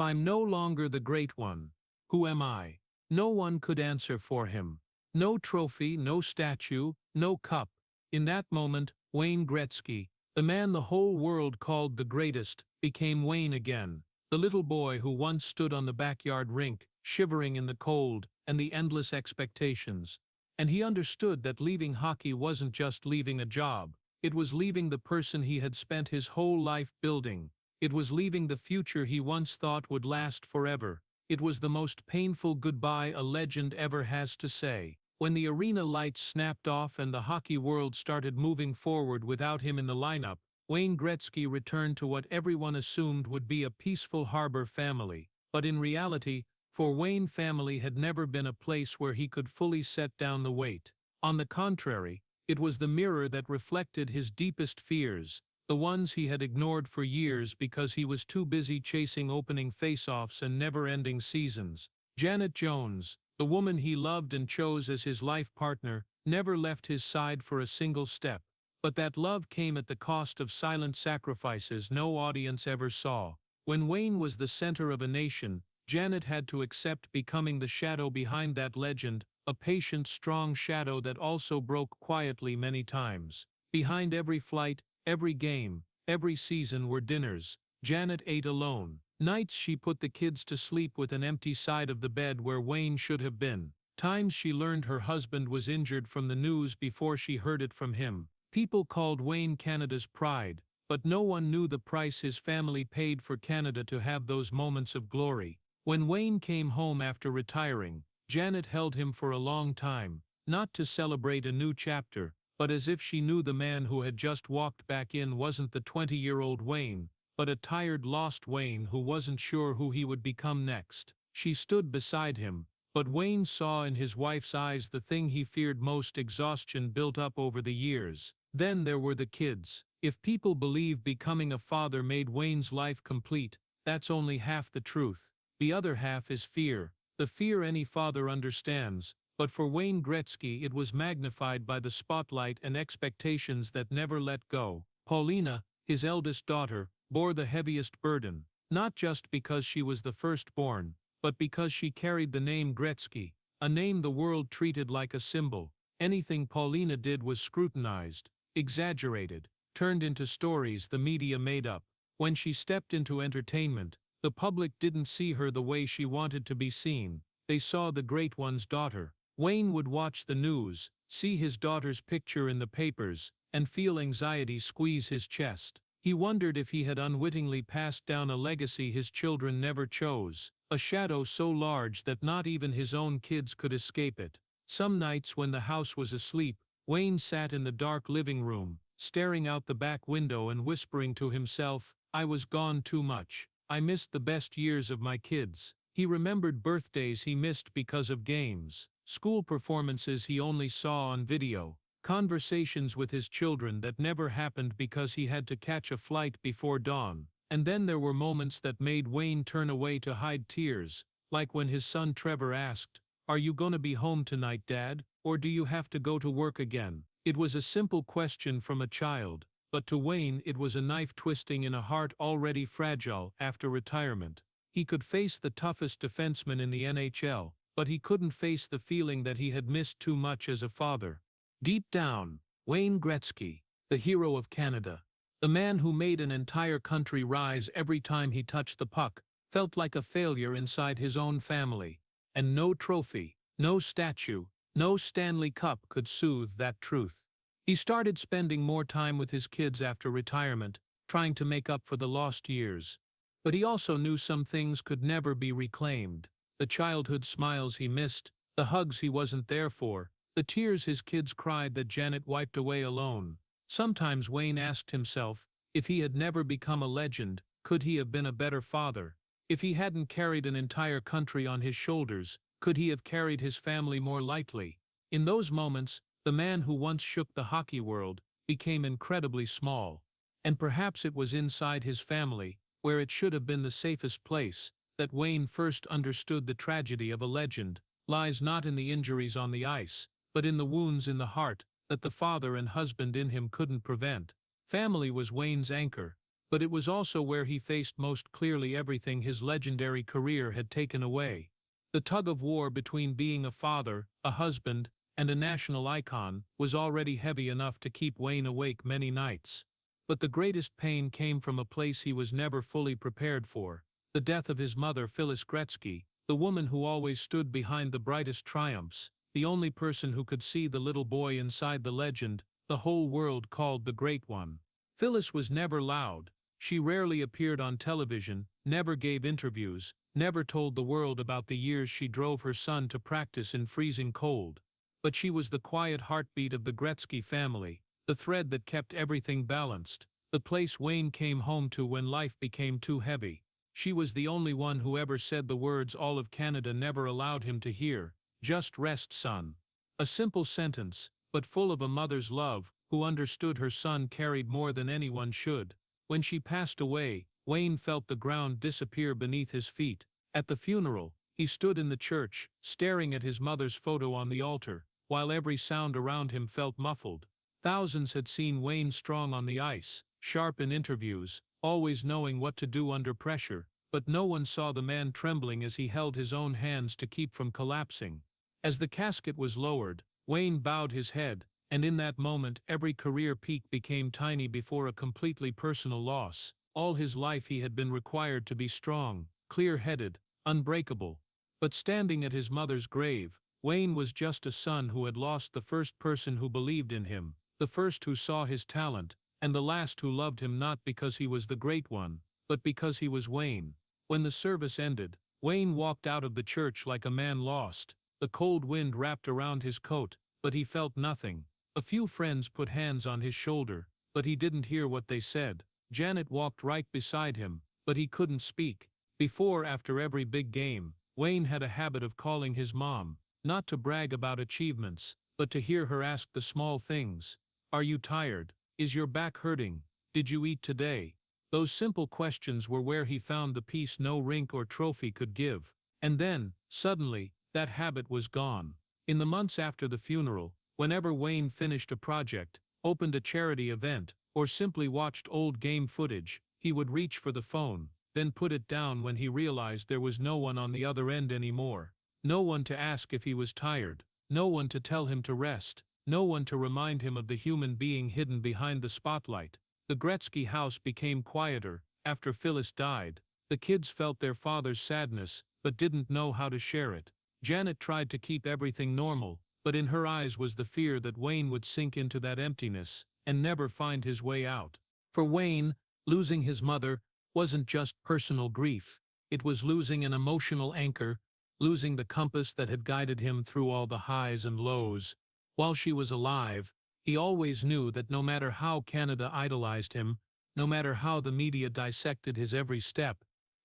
I'm no longer the great one, who am I? No one could answer for him. No trophy, no statue, no cup. In that moment, Wayne Gretzky, the man the whole world called the greatest, became Wayne again. The little boy who once stood on the backyard rink, shivering in the cold and the endless expectations. And he understood that leaving hockey wasn't just leaving a job. It was leaving the person he had spent his whole life building. It was leaving the future he once thought would last forever. It was the most painful goodbye a legend ever has to say. When the arena lights snapped off and the hockey world started moving forward without him in the lineup, Wayne Gretzky returned to what everyone assumed would be a peaceful harbor family. But in reality, for Wayne, family had never been a place where he could fully set down the weight. On the contrary, it was the mirror that reflected his deepest fears, the ones he had ignored for years because he was too busy chasing opening face-offs and never-ending seasons. Janet Jones, the woman he loved and chose as his life partner, never left his side for a single step. But that love came at the cost of silent sacrifices no audience ever saw. When Wayne was the center of a nation, Janet had to accept becoming the shadow behind that legend, a patient, strong shadow that also broke quietly many times. Behind every flight, every game, every season were dinners. Janet ate alone. Nights she put the kids to sleep with an empty side of the bed where Wayne should have been. Times she learned her husband was injured from the news before she heard it from him. People called Wayne Canada's pride, but no one knew the price his family paid for Canada to have those moments of glory. When Wayne came home after retiring, Janet held him for a long time, not to celebrate a new chapter, but as if she knew the man who had just walked back in wasn't the 20-year-old Wayne, but a tired, lost Wayne who wasn't sure who he would become next. She stood beside him, but Wayne saw in his wife's eyes the thing he feared most: exhaustion built up over the years. Then there were the kids. If people believe becoming a father made Wayne's life complete, that's only half the truth. The other half is fear, the fear any father understands, but for Wayne Gretzky it was magnified by the spotlight and expectations that never let go. Paulina, his eldest daughter, bore the heaviest burden, not just because she was the firstborn, but because she carried the name Gretzky, a name the world treated like a symbol. Anything Paulina did was scrutinized, exaggerated, turned into stories the media made up. When she stepped into entertainment, the public didn't see her the way she wanted to be seen. They saw the great one's daughter. Wayne would watch the news, see his daughter's picture in the papers, and feel anxiety squeeze his chest. He wondered if he had unwittingly passed down a legacy his children never chose, a shadow so large that not even his own kids could escape it. Some nights when the house was asleep, Wayne sat in the dark living room, staring out the back window and whispering to himself, "I was gone too much. I missed the best years of my kids." He remembered birthdays he missed because of games, school performances he only saw on video, conversations with his children that never happened because he had to catch a flight before dawn. And then there were moments that made Wayne turn away to hide tears, like when his son Trevor asked, "Are you gonna be home tonight, Dad, or do you have to go to work again?" It was a simple question from a child, but to Wayne it was a knife twisting in a heart already fragile after retirement. He could face the toughest defenseman in the NHL, but he couldn't face the feeling that he had missed too much as a father. Deep down, Wayne Gretzky, the hero of Canada, the man who made an entire country rise every time he touched the puck, felt like a failure inside his own family. And no trophy, no statue, no Stanley Cup could soothe that truth. He started spending more time with his kids after retirement, trying to make up for the lost years. But he also knew some things could never be reclaimed. The childhood smiles he missed, the hugs he wasn't there for, the tears his kids cried that Janet wiped away alone. Sometimes Wayne asked himself, if he had never become a legend, could he have been a better father? If he hadn't carried an entire country on his shoulders, could he have carried his family more lightly? In those moments, the man who once shook the hockey world became incredibly small. And perhaps it was inside his family, where it should have been the safest place, that Wayne first understood the tragedy of a legend lies not in the injuries on the ice, but in the wounds in the heart that the father and husband in him couldn't prevent. Family was Wayne's anchor, but it was also where he faced most clearly everything his legendary career had taken away. The tug-of-war between being a father, a husband, and a national icon was already heavy enough to keep Wayne awake many nights. But the greatest pain came from a place he was never fully prepared for: the death of his mother, Phyllis Gretzky, the woman who always stood behind the brightest triumphs, the only person who could see the little boy inside the legend the whole world called the Great One. Phyllis was never loud. She rarely appeared on television, never gave interviews, never told the world about the years she drove her son to practice in freezing cold. But she was the quiet heartbeat of the Gretzky family, the thread that kept everything balanced, the place Wayne came home to when life became too heavy. She was the only one who ever said the words all of Canada never allowed him to hear: "Just rest, son." A simple sentence, but full of a mother's love. who understood her son carried more than anyone should. When she passed away, Wayne felt the ground disappear beneath his feet. At the funeral, he stood in the church, staring at his mother's photo on the altar, while every sound around him felt muffled. Thousands had seen Wayne strong on the ice, sharp in interviews, always knowing what to do under pressure, but no one saw the man trembling as he held his own hands to keep from collapsing. As the casket was lowered, Wayne bowed his head, and in that moment every career peak became tiny before a completely personal loss. All his life he had been required to be strong, clear-headed, unbreakable. But standing at his mother's grave, Wayne was just a son who had lost the first person who believed in him, the first who saw his talent, and the last who loved him not because he was the great one, but because he was Wayne. When the service ended, Wayne walked out of the church like a man lost. The cold wind wrapped around his coat, but he felt nothing. A few friends put hands on his shoulder, but he didn't hear what they said. Janet walked right beside him, but he couldn't speak. After every big game, Wayne had a habit of calling his mom, not to brag about achievements, but to hear her ask the small things. Are you tired? Is your back hurting? Did you eat today? Those simple questions were where he found the peace no rink or trophy could give. And then, suddenly, that habit was gone. In the months after the funeral, whenever Wayne finished a project, opened a charity event, or simply watched old game footage, he would reach for the phone, then put it down when he realized there was no one on the other end anymore. No one to ask if he was tired, no one to tell him to rest, no one to remind him of the human being hidden behind the spotlight. The Gretzky house became quieter. After Phyllis died, the kids felt their father's sadness, but didn't know how to share it. Janet tried to keep everything normal, but in her eyes was the fear that Wayne would sink into that emptiness, and never find his way out. For Wayne, losing his mother wasn't just personal grief. It was losing an emotional anchor, losing the compass that had guided him through all the highs and lows. While she was alive, he always knew that no matter how Canada idolized him, no matter how the media dissected his every step,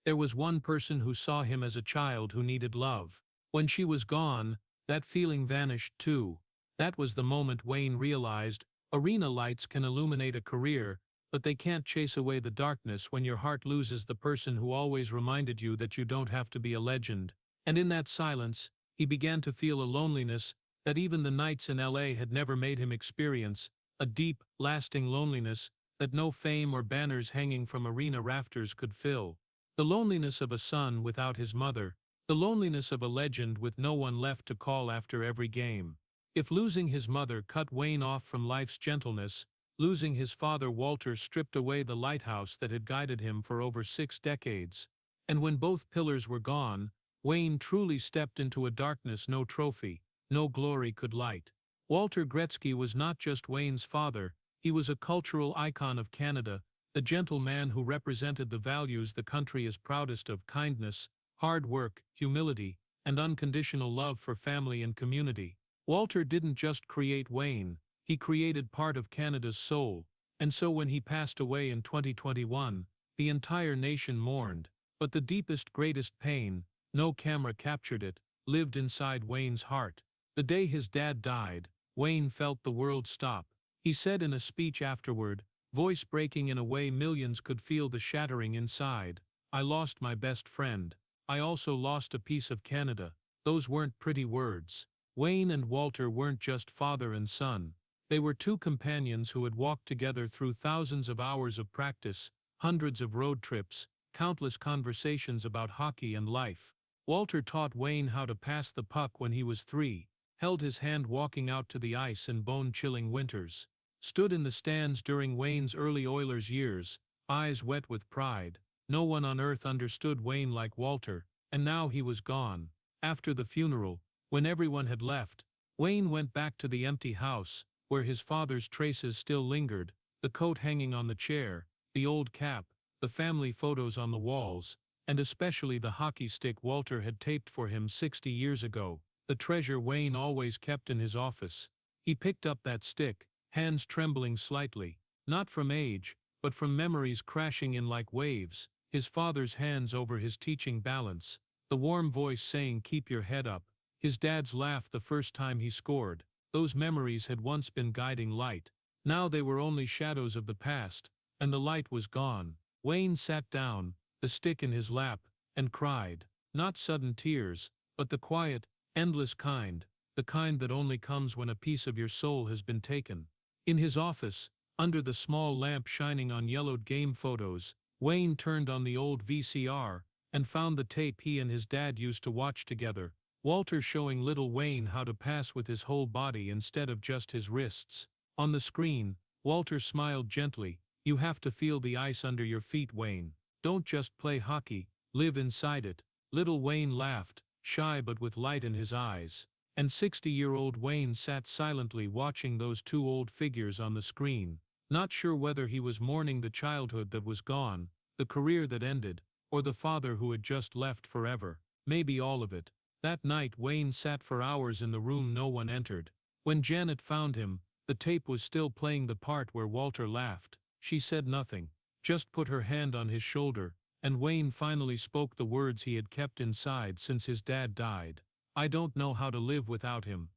there was one person who saw him as a child who needed love. When she was gone, that feeling vanished too. That was the moment Wayne realized, arena lights can illuminate a career, but they can't chase away the darkness when your heart loses the person who always reminded you that you don't have to be a legend. And in that silence, he began to feel a loneliness that even the nights in LA had never made him experience, a deep, lasting loneliness that no fame or banners hanging from arena rafters could fill. The loneliness of a son without his mother, the loneliness of a legend with no one left to call after every game. If losing his mother cut Wayne off from life's gentleness, losing his father Walter stripped away the lighthouse that had guided him for over 6 decades. And when both pillars were gone, Wayne truly stepped into a darkness no trophy, no glory could light. Walter Gretzky was not just Wayne's father, he was a cultural icon of Canada, the gentle man who represented the values the country is proudest of: kindness, hard work, humility, and unconditional love for family and community. Walter didn't just create Wayne, he created part of Canada's soul, and so when he passed away in 2021, the entire nation mourned. But the deepest, greatest pain, no camera captured it, lived inside Wayne's heart. The day his dad died, Wayne felt the world stop. He said in a speech afterward, voice breaking in a way millions could feel the shattering inside, "I lost my best friend. I also lost a piece of Canada." Those weren't pretty words. Wayne and Walter weren't just father and son. They were two companions who had walked together through thousands of hours of practice, hundreds of road trips, countless conversations about hockey and life. Walter taught Wayne how to pass the puck when he was 3, held his hand walking out to the ice in bone-chilling winters, stood in the stands during Wayne's early Oilers years, eyes wet with pride. No one on earth understood Wayne like Walter, and now he was gone. After the funeral, when everyone had left, Wayne went back to the empty house, where his father's traces still lingered, the coat hanging on the chair, the old cap, the family photos on the walls, and especially the hockey stick Walter had taped for him 60 years ago, the treasure Wayne always kept in his office. He picked up that stick, hands trembling slightly, not from age, but from memories crashing in like waves, his father's hands over his teaching balance, the warm voice saying "keep your head up," his dad's laugh the first time he scored. Those memories had once been guiding light. Now they were only shadows of the past, and the light was gone. Wayne sat down, the stick in his lap, and cried. Not sudden tears, but the quiet, endless kind, the kind that only comes when a piece of your soul has been taken. In his office, under the small lamp shining on yellowed game photos, Wayne turned on the old VCR, and found the tape he and his dad used to watch together, Walter showing little Wayne how to pass with his whole body instead of just his wrists. On the screen, Walter smiled gently. You have to feel the ice under your feet, Wayne. Don't just play hockey, live inside it. Little Wayne laughed, shy but with light in his eyes. And 60-year-old Wayne sat silently watching those two old figures on the screen, not sure whether he was mourning the childhood that was gone, the career that ended, or the father who had just left forever. Maybe all of it. That night Wayne sat for hours in the room no one entered. When Janet found him, the tape was still playing the part where Walter laughed. She said nothing, just put her hand on his shoulder, and Wayne finally spoke the words he had kept inside since his dad died. I don't know how to live without him.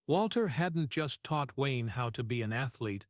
Walter hadn't just taught Wayne how to be an athlete,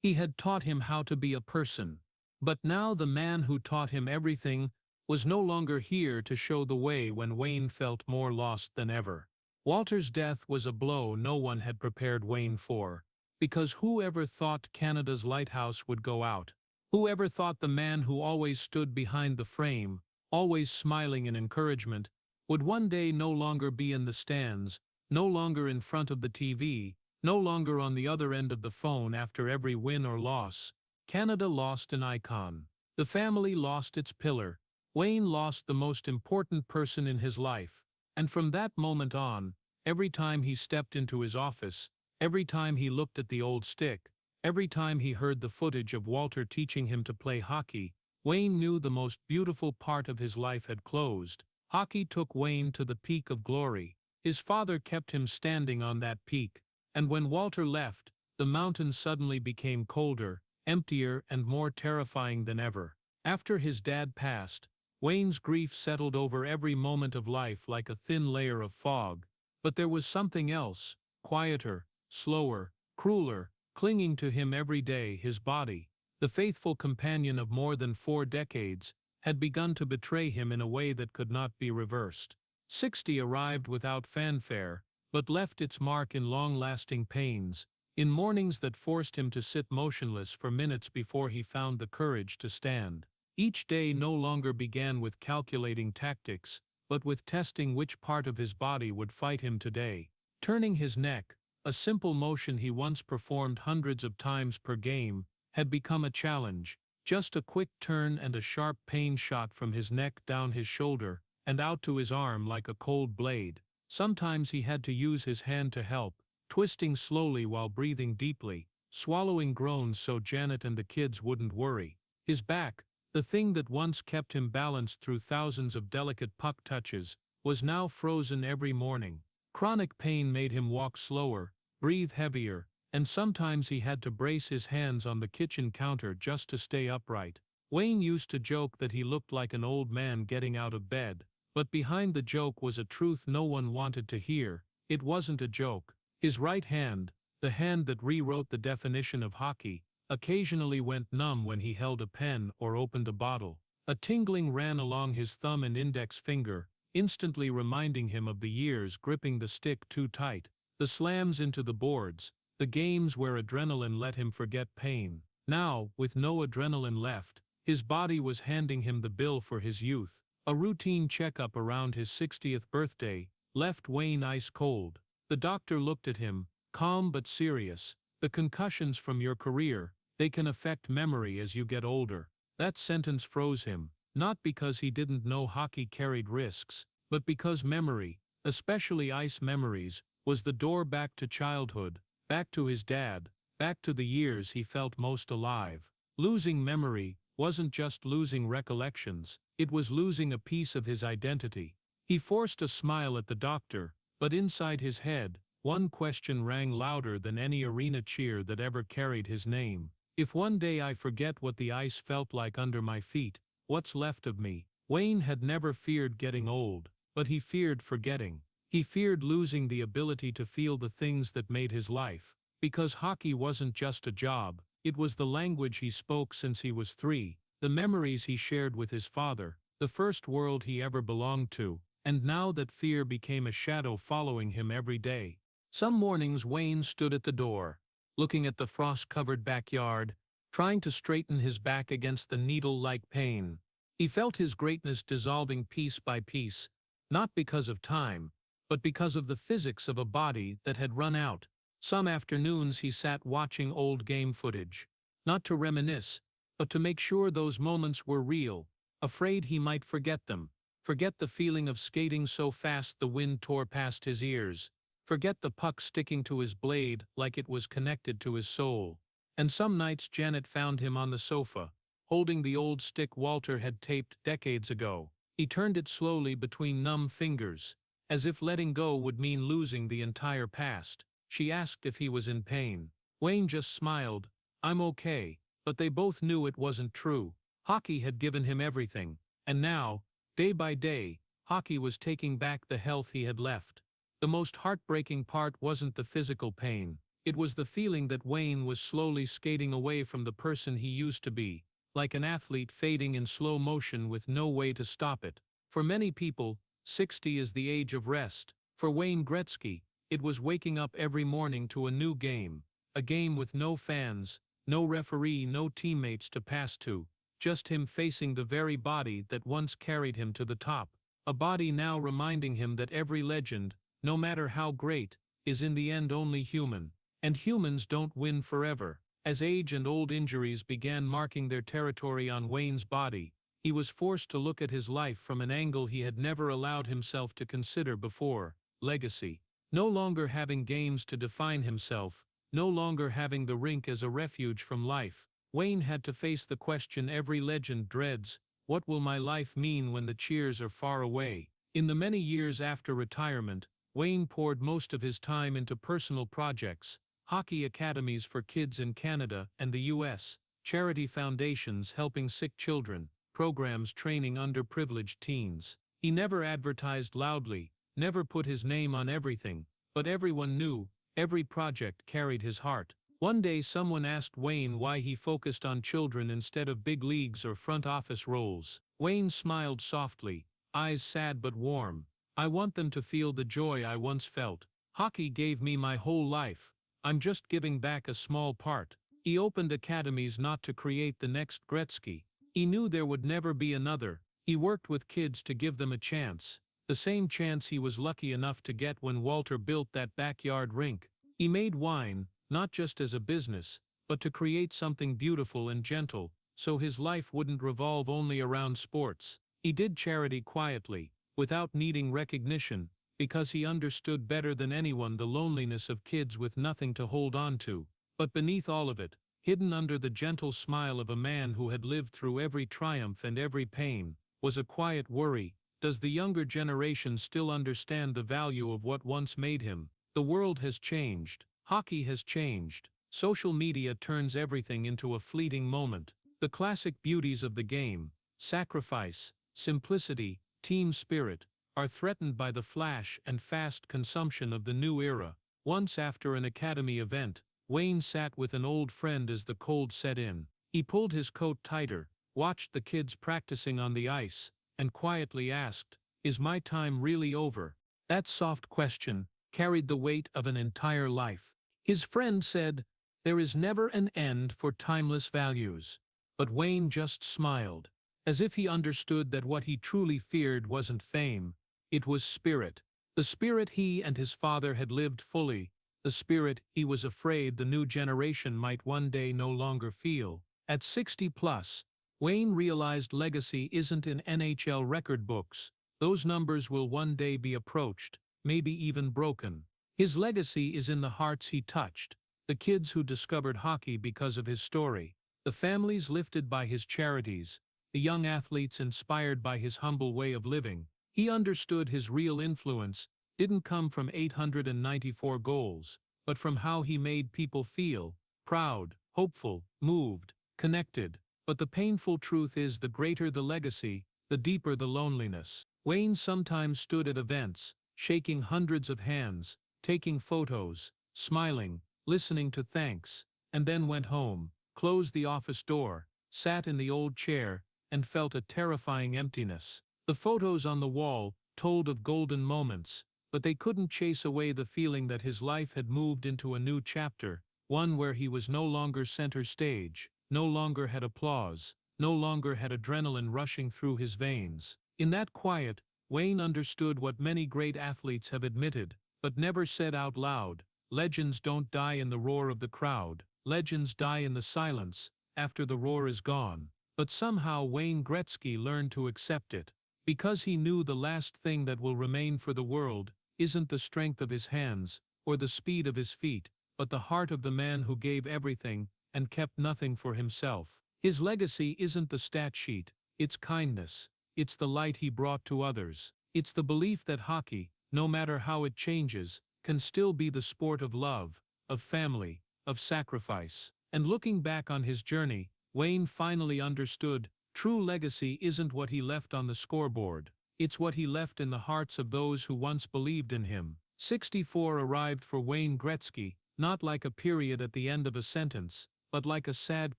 he had taught him how to be a person. But now the man who taught him everything was no longer here to show the way when Wayne felt more lost than ever. Walter's death was a blow no one had prepared Wayne for. Because whoever thought Canada's lighthouse would go out? Whoever thought the man who always stood behind the frame, always smiling in encouragement, would one day no longer be in the stands, no longer in front of the TV, no longer on the other end of the phone after every win or loss? Canada lost an icon. The family lost its pillar. Wayne lost the most important person in his life. And from that moment on, every time he stepped into his office, every time he looked at the old stick, every time he heard the footage of Walter teaching him to play hockey, Wayne knew the most beautiful part of his life had closed. Hockey took Wayne to the peak of glory. His father kept him standing on that peak, and when Walter left, the mountain suddenly became colder, emptier, and more terrifying than ever. After his dad passed, Wayne's grief settled over every moment of life like a thin layer of fog. But there was something else, quieter, slower, crueler, clinging to him every day. His body, the faithful companion of more than 4 decades, had begun to betray him in a way that could not be reversed. 60 arrived without fanfare, but left its mark in long-lasting pains, in mornings that forced him to sit motionless for minutes before he found the courage to stand. Each day no longer began with calculating tactics, but with testing which part of his body would fight him today. Turning his neck, a simple motion he once performed hundreds of times per game, had become a challenge. Just a quick turn and a sharp pain shot from his neck down his shoulder, and out to his arm like a cold blade. Sometimes he had to use his hand to help, twisting slowly while breathing deeply, swallowing groans so Janet and the kids wouldn't worry. His back, the thing that once kept him balanced through thousands of delicate puck touches, was now frozen every morning. Chronic pain made him walk slower, breathe heavier, and sometimes he had to brace his hands on the kitchen counter just to stay upright. Wayne used to joke that he looked like an old man getting out of bed, but behind the joke was a truth no one wanted to hear. It wasn't a joke. His right hand, the hand that rewrote the definition of hockey, occasionally went numb when he held a pen or opened a bottle. A tingling ran along his thumb and index finger, instantly reminding him of the years gripping the stick too tight, the slams into the boards, the games where adrenaline let him forget pain. Now, with no adrenaline left, his body was handing him the bill for his youth. A routine checkup around his 60th birthday left Wayne ice cold. The doctor looked at him, calm but serious. The concussions from your career, they can affect memory as you get older. That sentence froze him, not because he didn't know hockey carried risks, but because memory, especially ice memories, was the door back to childhood, back to his dad, back to the years he felt most alive. Losing memory wasn't just losing recollections, it was losing a piece of his identity. He forced a smile at the doctor, but inside his head, one question rang louder than any arena cheer that ever carried his name. If one day I forget what the ice felt like under my feet, what's left of me? Wayne had never feared getting old, but he feared forgetting. He feared losing the ability to feel the things that made his life. Because hockey wasn't just a job, it was the language he spoke since he was 3, the memories he shared with his father, the first world he ever belonged to, and now that fear became a shadow following him every day. Some mornings Wayne stood at the door, looking at the frost-covered backyard, trying to straighten his back against the needle-like pain. He felt his greatness dissolving piece by piece, not because of time, but because of the physics of a body that had run out. Some afternoons he sat watching old game footage, not to reminisce, but to make sure those moments were real, afraid he might forget them, forget the feeling of skating so fast the wind tore past his ears, forget the puck sticking to his blade like it was connected to his soul. And some nights Janet found him on the sofa, holding the old stick Walter had taped decades ago. He turned it slowly between numb fingers, as if letting go would mean losing the entire past. She asked if he was in pain. Wayne just smiled. "I'm okay," but they both knew it wasn't true. Hockey had given him everything, and now, day by day, hockey was taking back the health he had left. The most heartbreaking part wasn't the physical pain. It was the feeling that Wayne was slowly skating away from the person he used to be, like an athlete fading in slow motion with no way to stop it. For many people, 60 is the age of rest. For Wayne Gretzky, it was waking up every morning to a new game, a game with no fans, no referee, no teammates to pass to, just him facing the very body that once carried him to the top, a body now reminding him that every legend, no matter how great, is in the end only human, and humans don't win forever. As age and old injuries began marking their territory on Wayne's body, he was forced to look at his life from an angle he had never allowed himself to consider before: legacy. No longer having games to define himself, no longer having the rink as a refuge from life, Wayne had to face the question every legend dreads: what will my life mean when the cheers are far away? In the many years after retirement, Wayne poured most of his time into personal projects: hockey academies for kids in Canada and the US, charity foundations helping sick children, programs training underprivileged teens. He never advertised loudly, never put his name on everything, but everyone knew, every project carried his heart. One day someone asked Wayne why he focused on children instead of big leagues or front office roles. Wayne smiled softly, eyes sad but warm. "I want them to feel the joy I once felt. Hockey gave me my whole life. I'm just giving back a small part." He opened academies not to create the next Gretzky. He knew there would never be another. He worked with kids to give them a chance, the same chance he was lucky enough to get when Walter built that backyard rink. He made wine, not just as a business, but to create something beautiful and gentle, so his life wouldn't revolve only around sports. He did charity quietly, without needing recognition, because he understood better than anyone the loneliness of kids with nothing to hold on to. But beneath all of it, hidden under the gentle smile of a man who had lived through every triumph and every pain, was a quiet worry: does the younger generation still understand the value of what once made him? The world has changed. Hockey has changed. Social media turns everything into a fleeting moment. The classic beauties of the game, sacrifice, simplicity, team spirit, are threatened by the flash and fast consumption of the new era. Once after an academy event, Wayne sat with an old friend as the cold set in. He pulled his coat tighter, watched the kids practicing on the ice, and quietly asked, "Is my time really over?" That soft question carried the weight of an entire life. His friend said, "There is never an end for timeless values." But Wayne just smiled, as if he understood that what he truly feared wasn't fame, it was spirit. The spirit he and his father had lived fully, the spirit he was afraid the new generation might one day no longer feel. At 60 plus, Wayne realized legacy isn't in NHL record books. Those numbers will one day be approached, maybe even broken. His legacy is in the hearts he touched, the kids who discovered hockey because of his story, the families lifted by his charities, the young athletes inspired by his humble way of living. He understood his real influence didn't come from 894 goals, but from how he made people feel: proud, hopeful, moved, connected. But the painful truth is, the greater the legacy, the deeper the loneliness. Wayne sometimes stood at events, shaking hundreds of hands, taking photos, smiling, listening to thanks, and then went home, closed the office door, sat in the old chair, and felt a terrifying emptiness. The photos on the wall told of golden moments, but they couldn't chase away the feeling that his life had moved into a new chapter, one where he was no longer center stage, no longer had applause, no longer had adrenaline rushing through his veins. In that quiet, Wayne understood what many great athletes have admitted, but never said out loud: legends don't die in the roar of the crowd, legends die in the silence, after the roar is gone. But somehow Wayne Gretzky learned to accept it, because he knew the last thing that will remain for the world isn't the strength of his hands, or the speed of his feet, but the heart of the man who gave everything and kept nothing for himself. His legacy isn't the stat sheet, it's kindness, it's the light he brought to others, it's the belief that hockey, no matter how it changes, can still be the sport of love, of family, of sacrifice. And looking back on his journey, Wayne finally understood, true legacy isn't what he left on the scoreboard, it's what he left in the hearts of those who once believed in him. 64 arrived for Wayne Gretzky, not like a period at the end of a sentence, but like a sad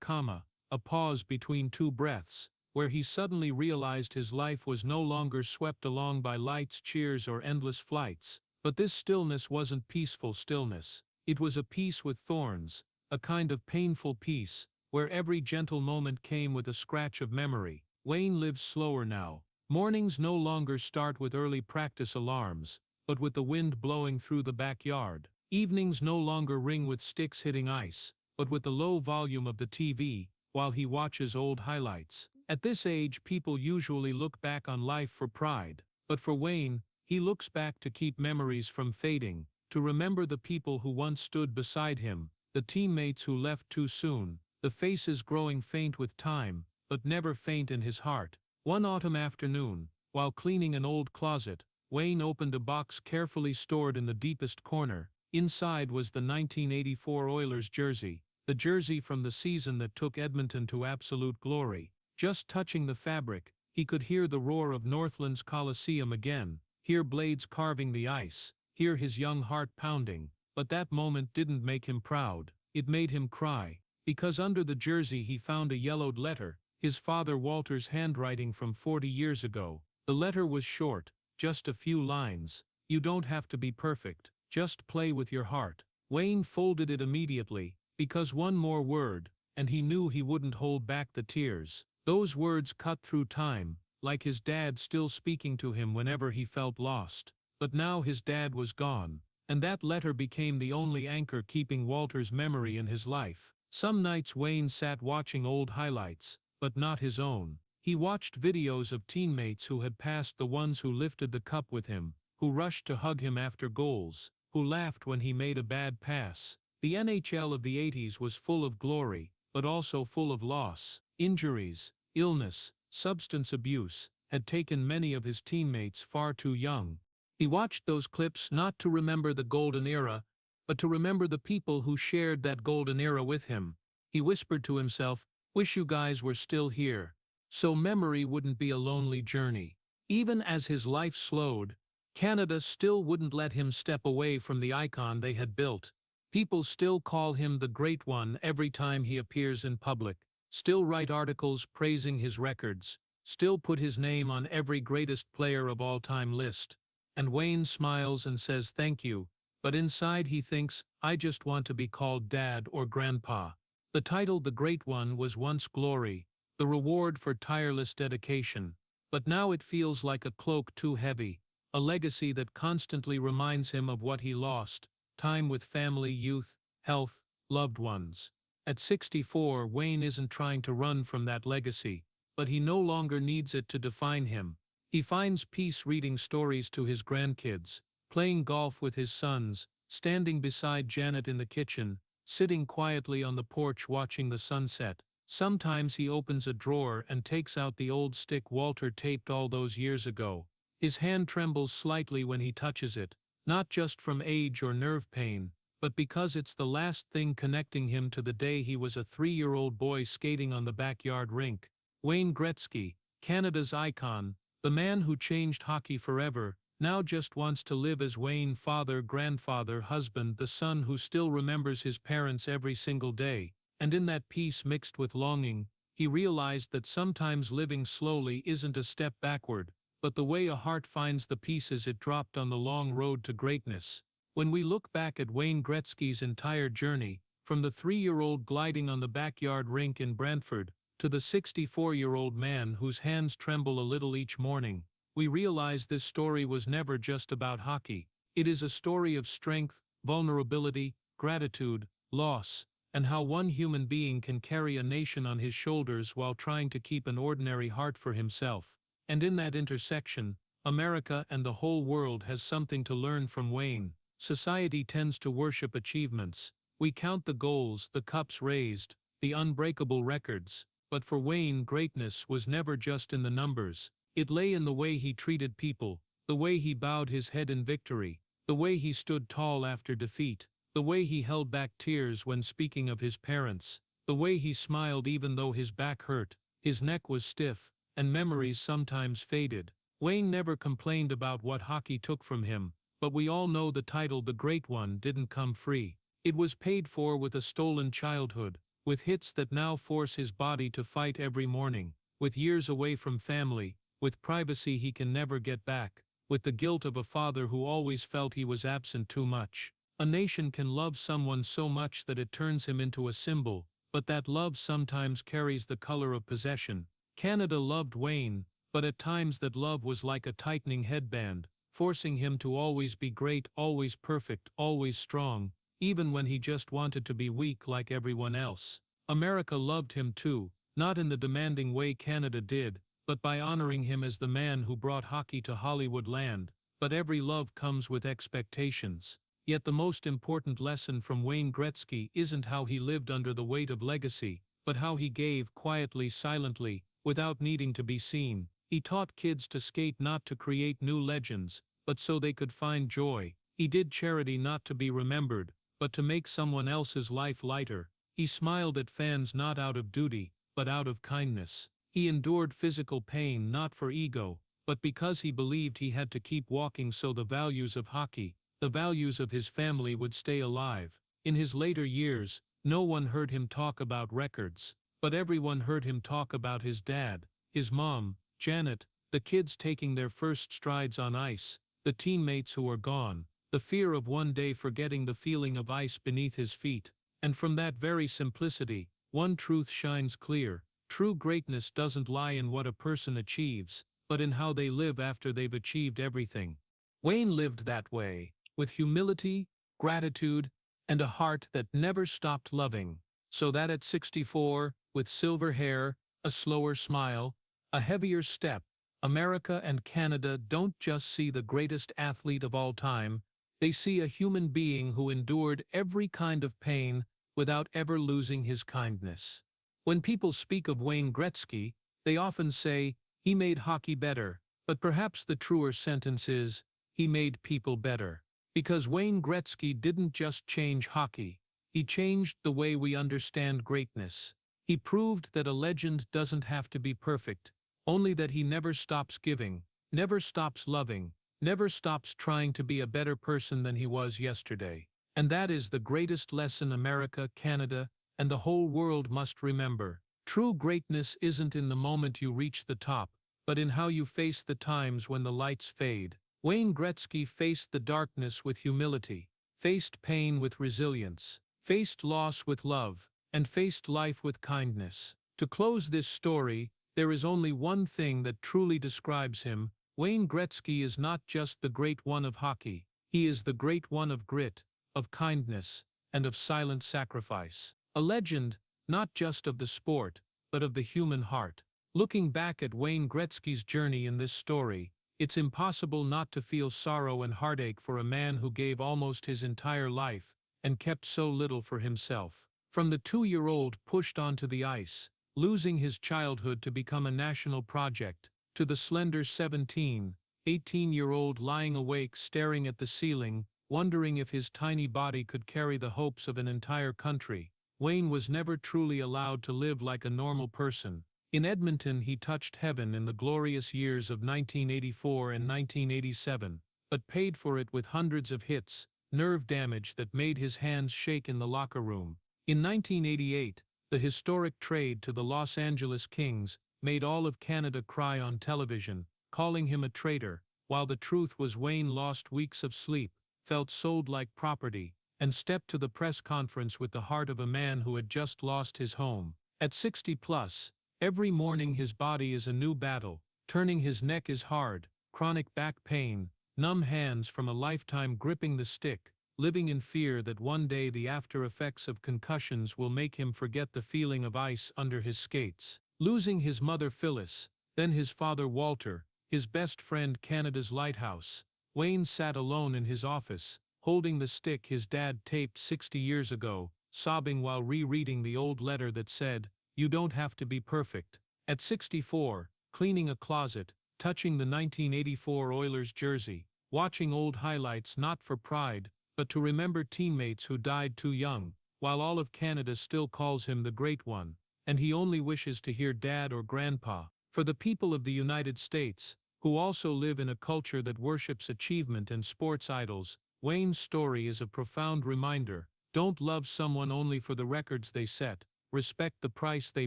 comma, a pause between two breaths, where he suddenly realized his life was no longer swept along by lights, cheers, or endless flights. But this stillness wasn't peaceful stillness. It was a peace with thorns, a kind of painful peace, where every gentle moment came with a scratch of memory. Wayne lives slower now. Mornings no longer start with early practice alarms, but with the wind blowing through the backyard. Evenings no longer ring with sticks hitting ice, but with the low volume of the TV, while he watches old highlights. At this age, people usually look back on life for pride, but for Wayne, he looks back to keep memories from fading, to remember the people who once stood beside him, the teammates who left too soon, the faces growing faint with time, but never faint in his heart. One autumn afternoon, while cleaning an old closet, Wayne opened a box carefully stored in the deepest corner. Inside was the 1984 Oilers jersey, the jersey from the season that took Edmonton to absolute glory. Just touching the fabric, he could hear the roar of Northland's Coliseum again, hear blades carving the ice, hear his young heart pounding. But that moment didn't make him proud, it made him cry, because under the jersey he found a yellowed letter, his father Walter's handwriting from 40 years ago. The letter was short, just a few lines: "You don't have to be perfect, just play with your heart." Wayne folded it immediately, because one more word, and he knew he wouldn't hold back the tears. Those words cut through time, like his dad still speaking to him whenever he felt lost. But now his dad was gone, and that letter became the only anchor keeping Walter's memory in his life. Some nights Wayne sat watching old highlights, but not his own. He watched videos of teammates who had passed the ones who lifted the cup with him, who rushed to hug him after goals, who laughed when he made a bad pass. The NHL of the 80s was full of glory, but also full of loss. Injuries, illness, substance abuse had taken many of his teammates far too young. He watched those clips not to remember the golden era, but to remember the people who shared that golden era with him. He whispered to himself, "Wish you guys were still here, so memory wouldn't be a lonely journey." Even as his life slowed, Canada still wouldn't let him step away from the icon they had built. People still call him the Great One every time he appears in public, still write articles praising his records, still put his name on every greatest player of all time list. And Wayne smiles and says thank you, but inside he thinks, I just want to be called Dad or Grandpa. The title The Great One was once glory, the reward for tireless dedication, but now it feels like a cloak too heavy, a legacy that constantly reminds him of what he lost: time with family, youth, health, loved ones. At 64, Wayne isn't trying to run from that legacy, but he no longer needs it to define him. He finds peace reading stories to his grandkids, playing golf with his sons, standing beside Janet in the kitchen, sitting quietly on the porch watching the sunset. Sometimes he opens a drawer and takes out the old stick Walter taped all those years ago. His hand trembles slightly when he touches it, not just from age or nerve pain, but because it's the last thing connecting him to the day he was a 3-year-old boy skating on the backyard rink. Wayne Gretzky, Canada's icon, the man who changed hockey forever, now just wants to live as Wayne, father, grandfather, husband, the son who still remembers his parents every single day, and in that peace mixed with longing, he realized that sometimes living slowly isn't a step backward, but the way a heart finds the pieces it dropped on the long road to greatness. When we look back at Wayne Gretzky's entire journey, from the 3-year-old gliding on the backyard rink in Brantford, to the 64-year-old man whose hands tremble a little each morning, we realize this story was never just about hockey. It is a story of strength, vulnerability, gratitude, loss, and how one human being can carry a nation on his shoulders while trying to keep an ordinary heart for himself. And in that intersection, America and the whole world has something to learn from Wayne. Society tends to worship achievements. We count the goals, the cups raised, the unbreakable records. But for Wayne, greatness was never just in the numbers. It lay in the way he treated people, the way he bowed his head in victory, the way he stood tall after defeat, the way he held back tears when speaking of his parents, the way he smiled even though his back hurt, his neck was stiff, and memories sometimes faded. Wayne never complained about what hockey took from him, but we all know the title "The Great One" didn't come free. It was paid for with a stolen childhood, with hits that now force his body to fight every morning, with years away from family, with privacy he can never get back, with the guilt of a father who always felt he was absent too much. A nation can love someone so much that it turns him into a symbol, but that love sometimes carries the color of possession. Canada loved Wayne, but at times that love was like a tightening headband, forcing him to always be great, always perfect, always strong, even when he just wanted to be weak like everyone else. America loved him too, not in the demanding way Canada did, but by honoring him as the man who brought hockey to Hollywood land. But every love comes with expectations. Yet the most important lesson from Wayne Gretzky isn't how he lived under the weight of legacy, but how he gave quietly, silently, without needing to be seen. He taught kids to skate not to create new legends, but so they could find joy. He did charity not to be remembered, but to make someone else's life lighter. He smiled at fans not out of duty, but out of kindness. He endured physical pain not for ego, but because he believed he had to keep walking so the values of hockey, the values of his family would stay alive. In his later years, no one heard him talk about records, but everyone heard him talk about his dad, his mom, Janet, the kids taking their first strides on ice, the teammates who are gone, the fear of one day forgetting the feeling of ice beneath his feet. And from that very simplicity, one truth shines clear. True greatness doesn't lie in what a person achieves, but in how they live after they've achieved everything. Wayne lived that way, with humility, gratitude, and a heart that never stopped loving, so that at 64, with silver hair, a slower smile, a heavier step, America and Canada don't just see the greatest athlete of all time, they see a human being who endured every kind of pain without ever losing his kindness. When people speak of Wayne Gretzky, they often say, he made hockey better, but perhaps the truer sentence is, he made people better. Because Wayne Gretzky didn't just change hockey, he changed the way we understand greatness. He proved that a legend doesn't have to be perfect, only that he never stops giving, never stops loving, never stops trying to be a better person than he was yesterday. And that is the greatest lesson America, Canada, and the whole world must remember. True greatness isn't in the moment you reach the top, but in how you face the times when the lights fade. Wayne Gretzky faced the darkness with humility, faced pain with resilience, faced loss with love, and faced life with kindness. To close this story, there is only one thing that truly describes him. Wayne Gretzky is not just the great one of hockey, he is the great one of grit, of kindness, and of silent sacrifice. A legend, not just of the sport, but of the human heart. Looking back at Wayne Gretzky's journey in this story, it's impossible not to feel sorrow and heartache for a man who gave almost his entire life, and kept so little for himself. From the 2-year-old pushed onto the ice, losing his childhood to become a national project, to the slender 17, 18-year-old lying awake staring at the ceiling, wondering if his tiny body could carry the hopes of an entire country, Wayne was never truly allowed to live like a normal person. In Edmonton he touched heaven in the glorious years of 1984 and 1987, but paid for it with hundreds of hits, nerve damage that made his hands shake in the locker room. In 1988, the historic trade to the Los Angeles Kings made all of Canada cry on television, calling him a traitor, while the truth was Wayne lost weeks of sleep, felt sold like property, and stepped to the press conference with the heart of a man who had just lost his home. At 60 plus, every morning his body is a new battle, turning his neck is hard, chronic back pain, numb hands from a lifetime gripping the stick, living in fear that one day the after effects of concussions will make him forget the feeling of ice under his skates. Losing his mother Phyllis, then his father Walter, his best friend Canada's lighthouse, Wayne sat alone in his office, holding the stick his dad taped 60 years ago, sobbing while rereading the old letter that said, "You don't have to be perfect." At 64, cleaning a closet, touching the 1984 Oilers jersey, watching old highlights not for pride, but to remember teammates who died too young, while all of Canada still calls him the Great One, and he only wishes to hear Dad or Grandpa. For the people of the United States, who also live in a culture that worships achievement and sports idols, Wayne's story is a profound reminder: don't love someone only for the records they set, respect the price they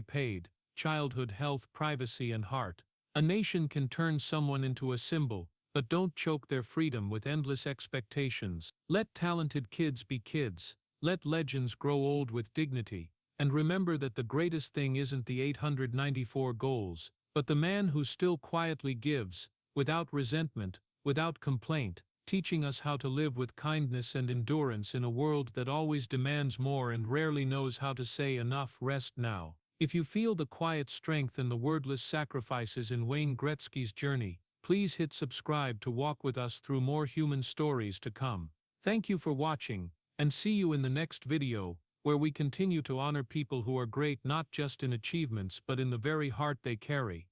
paid, childhood, health, privacy, and heart. A nation can turn someone into a symbol, but don't choke their freedom with endless expectations. Let talented kids be kids, let legends grow old with dignity, and remember that the greatest thing isn't the 894 goals, but the man who still quietly gives, without resentment, without complaint, teaching us how to live with kindness and endurance in a world that always demands more and rarely knows how to say enough. Rest now. If you feel the quiet strength and the wordless sacrifices in Wayne Gretzky's journey, please hit subscribe to walk with us through more human stories to come. Thank you for watching, and see you in the next video, where we continue to honor people who are great not just in achievements but in the very heart they carry.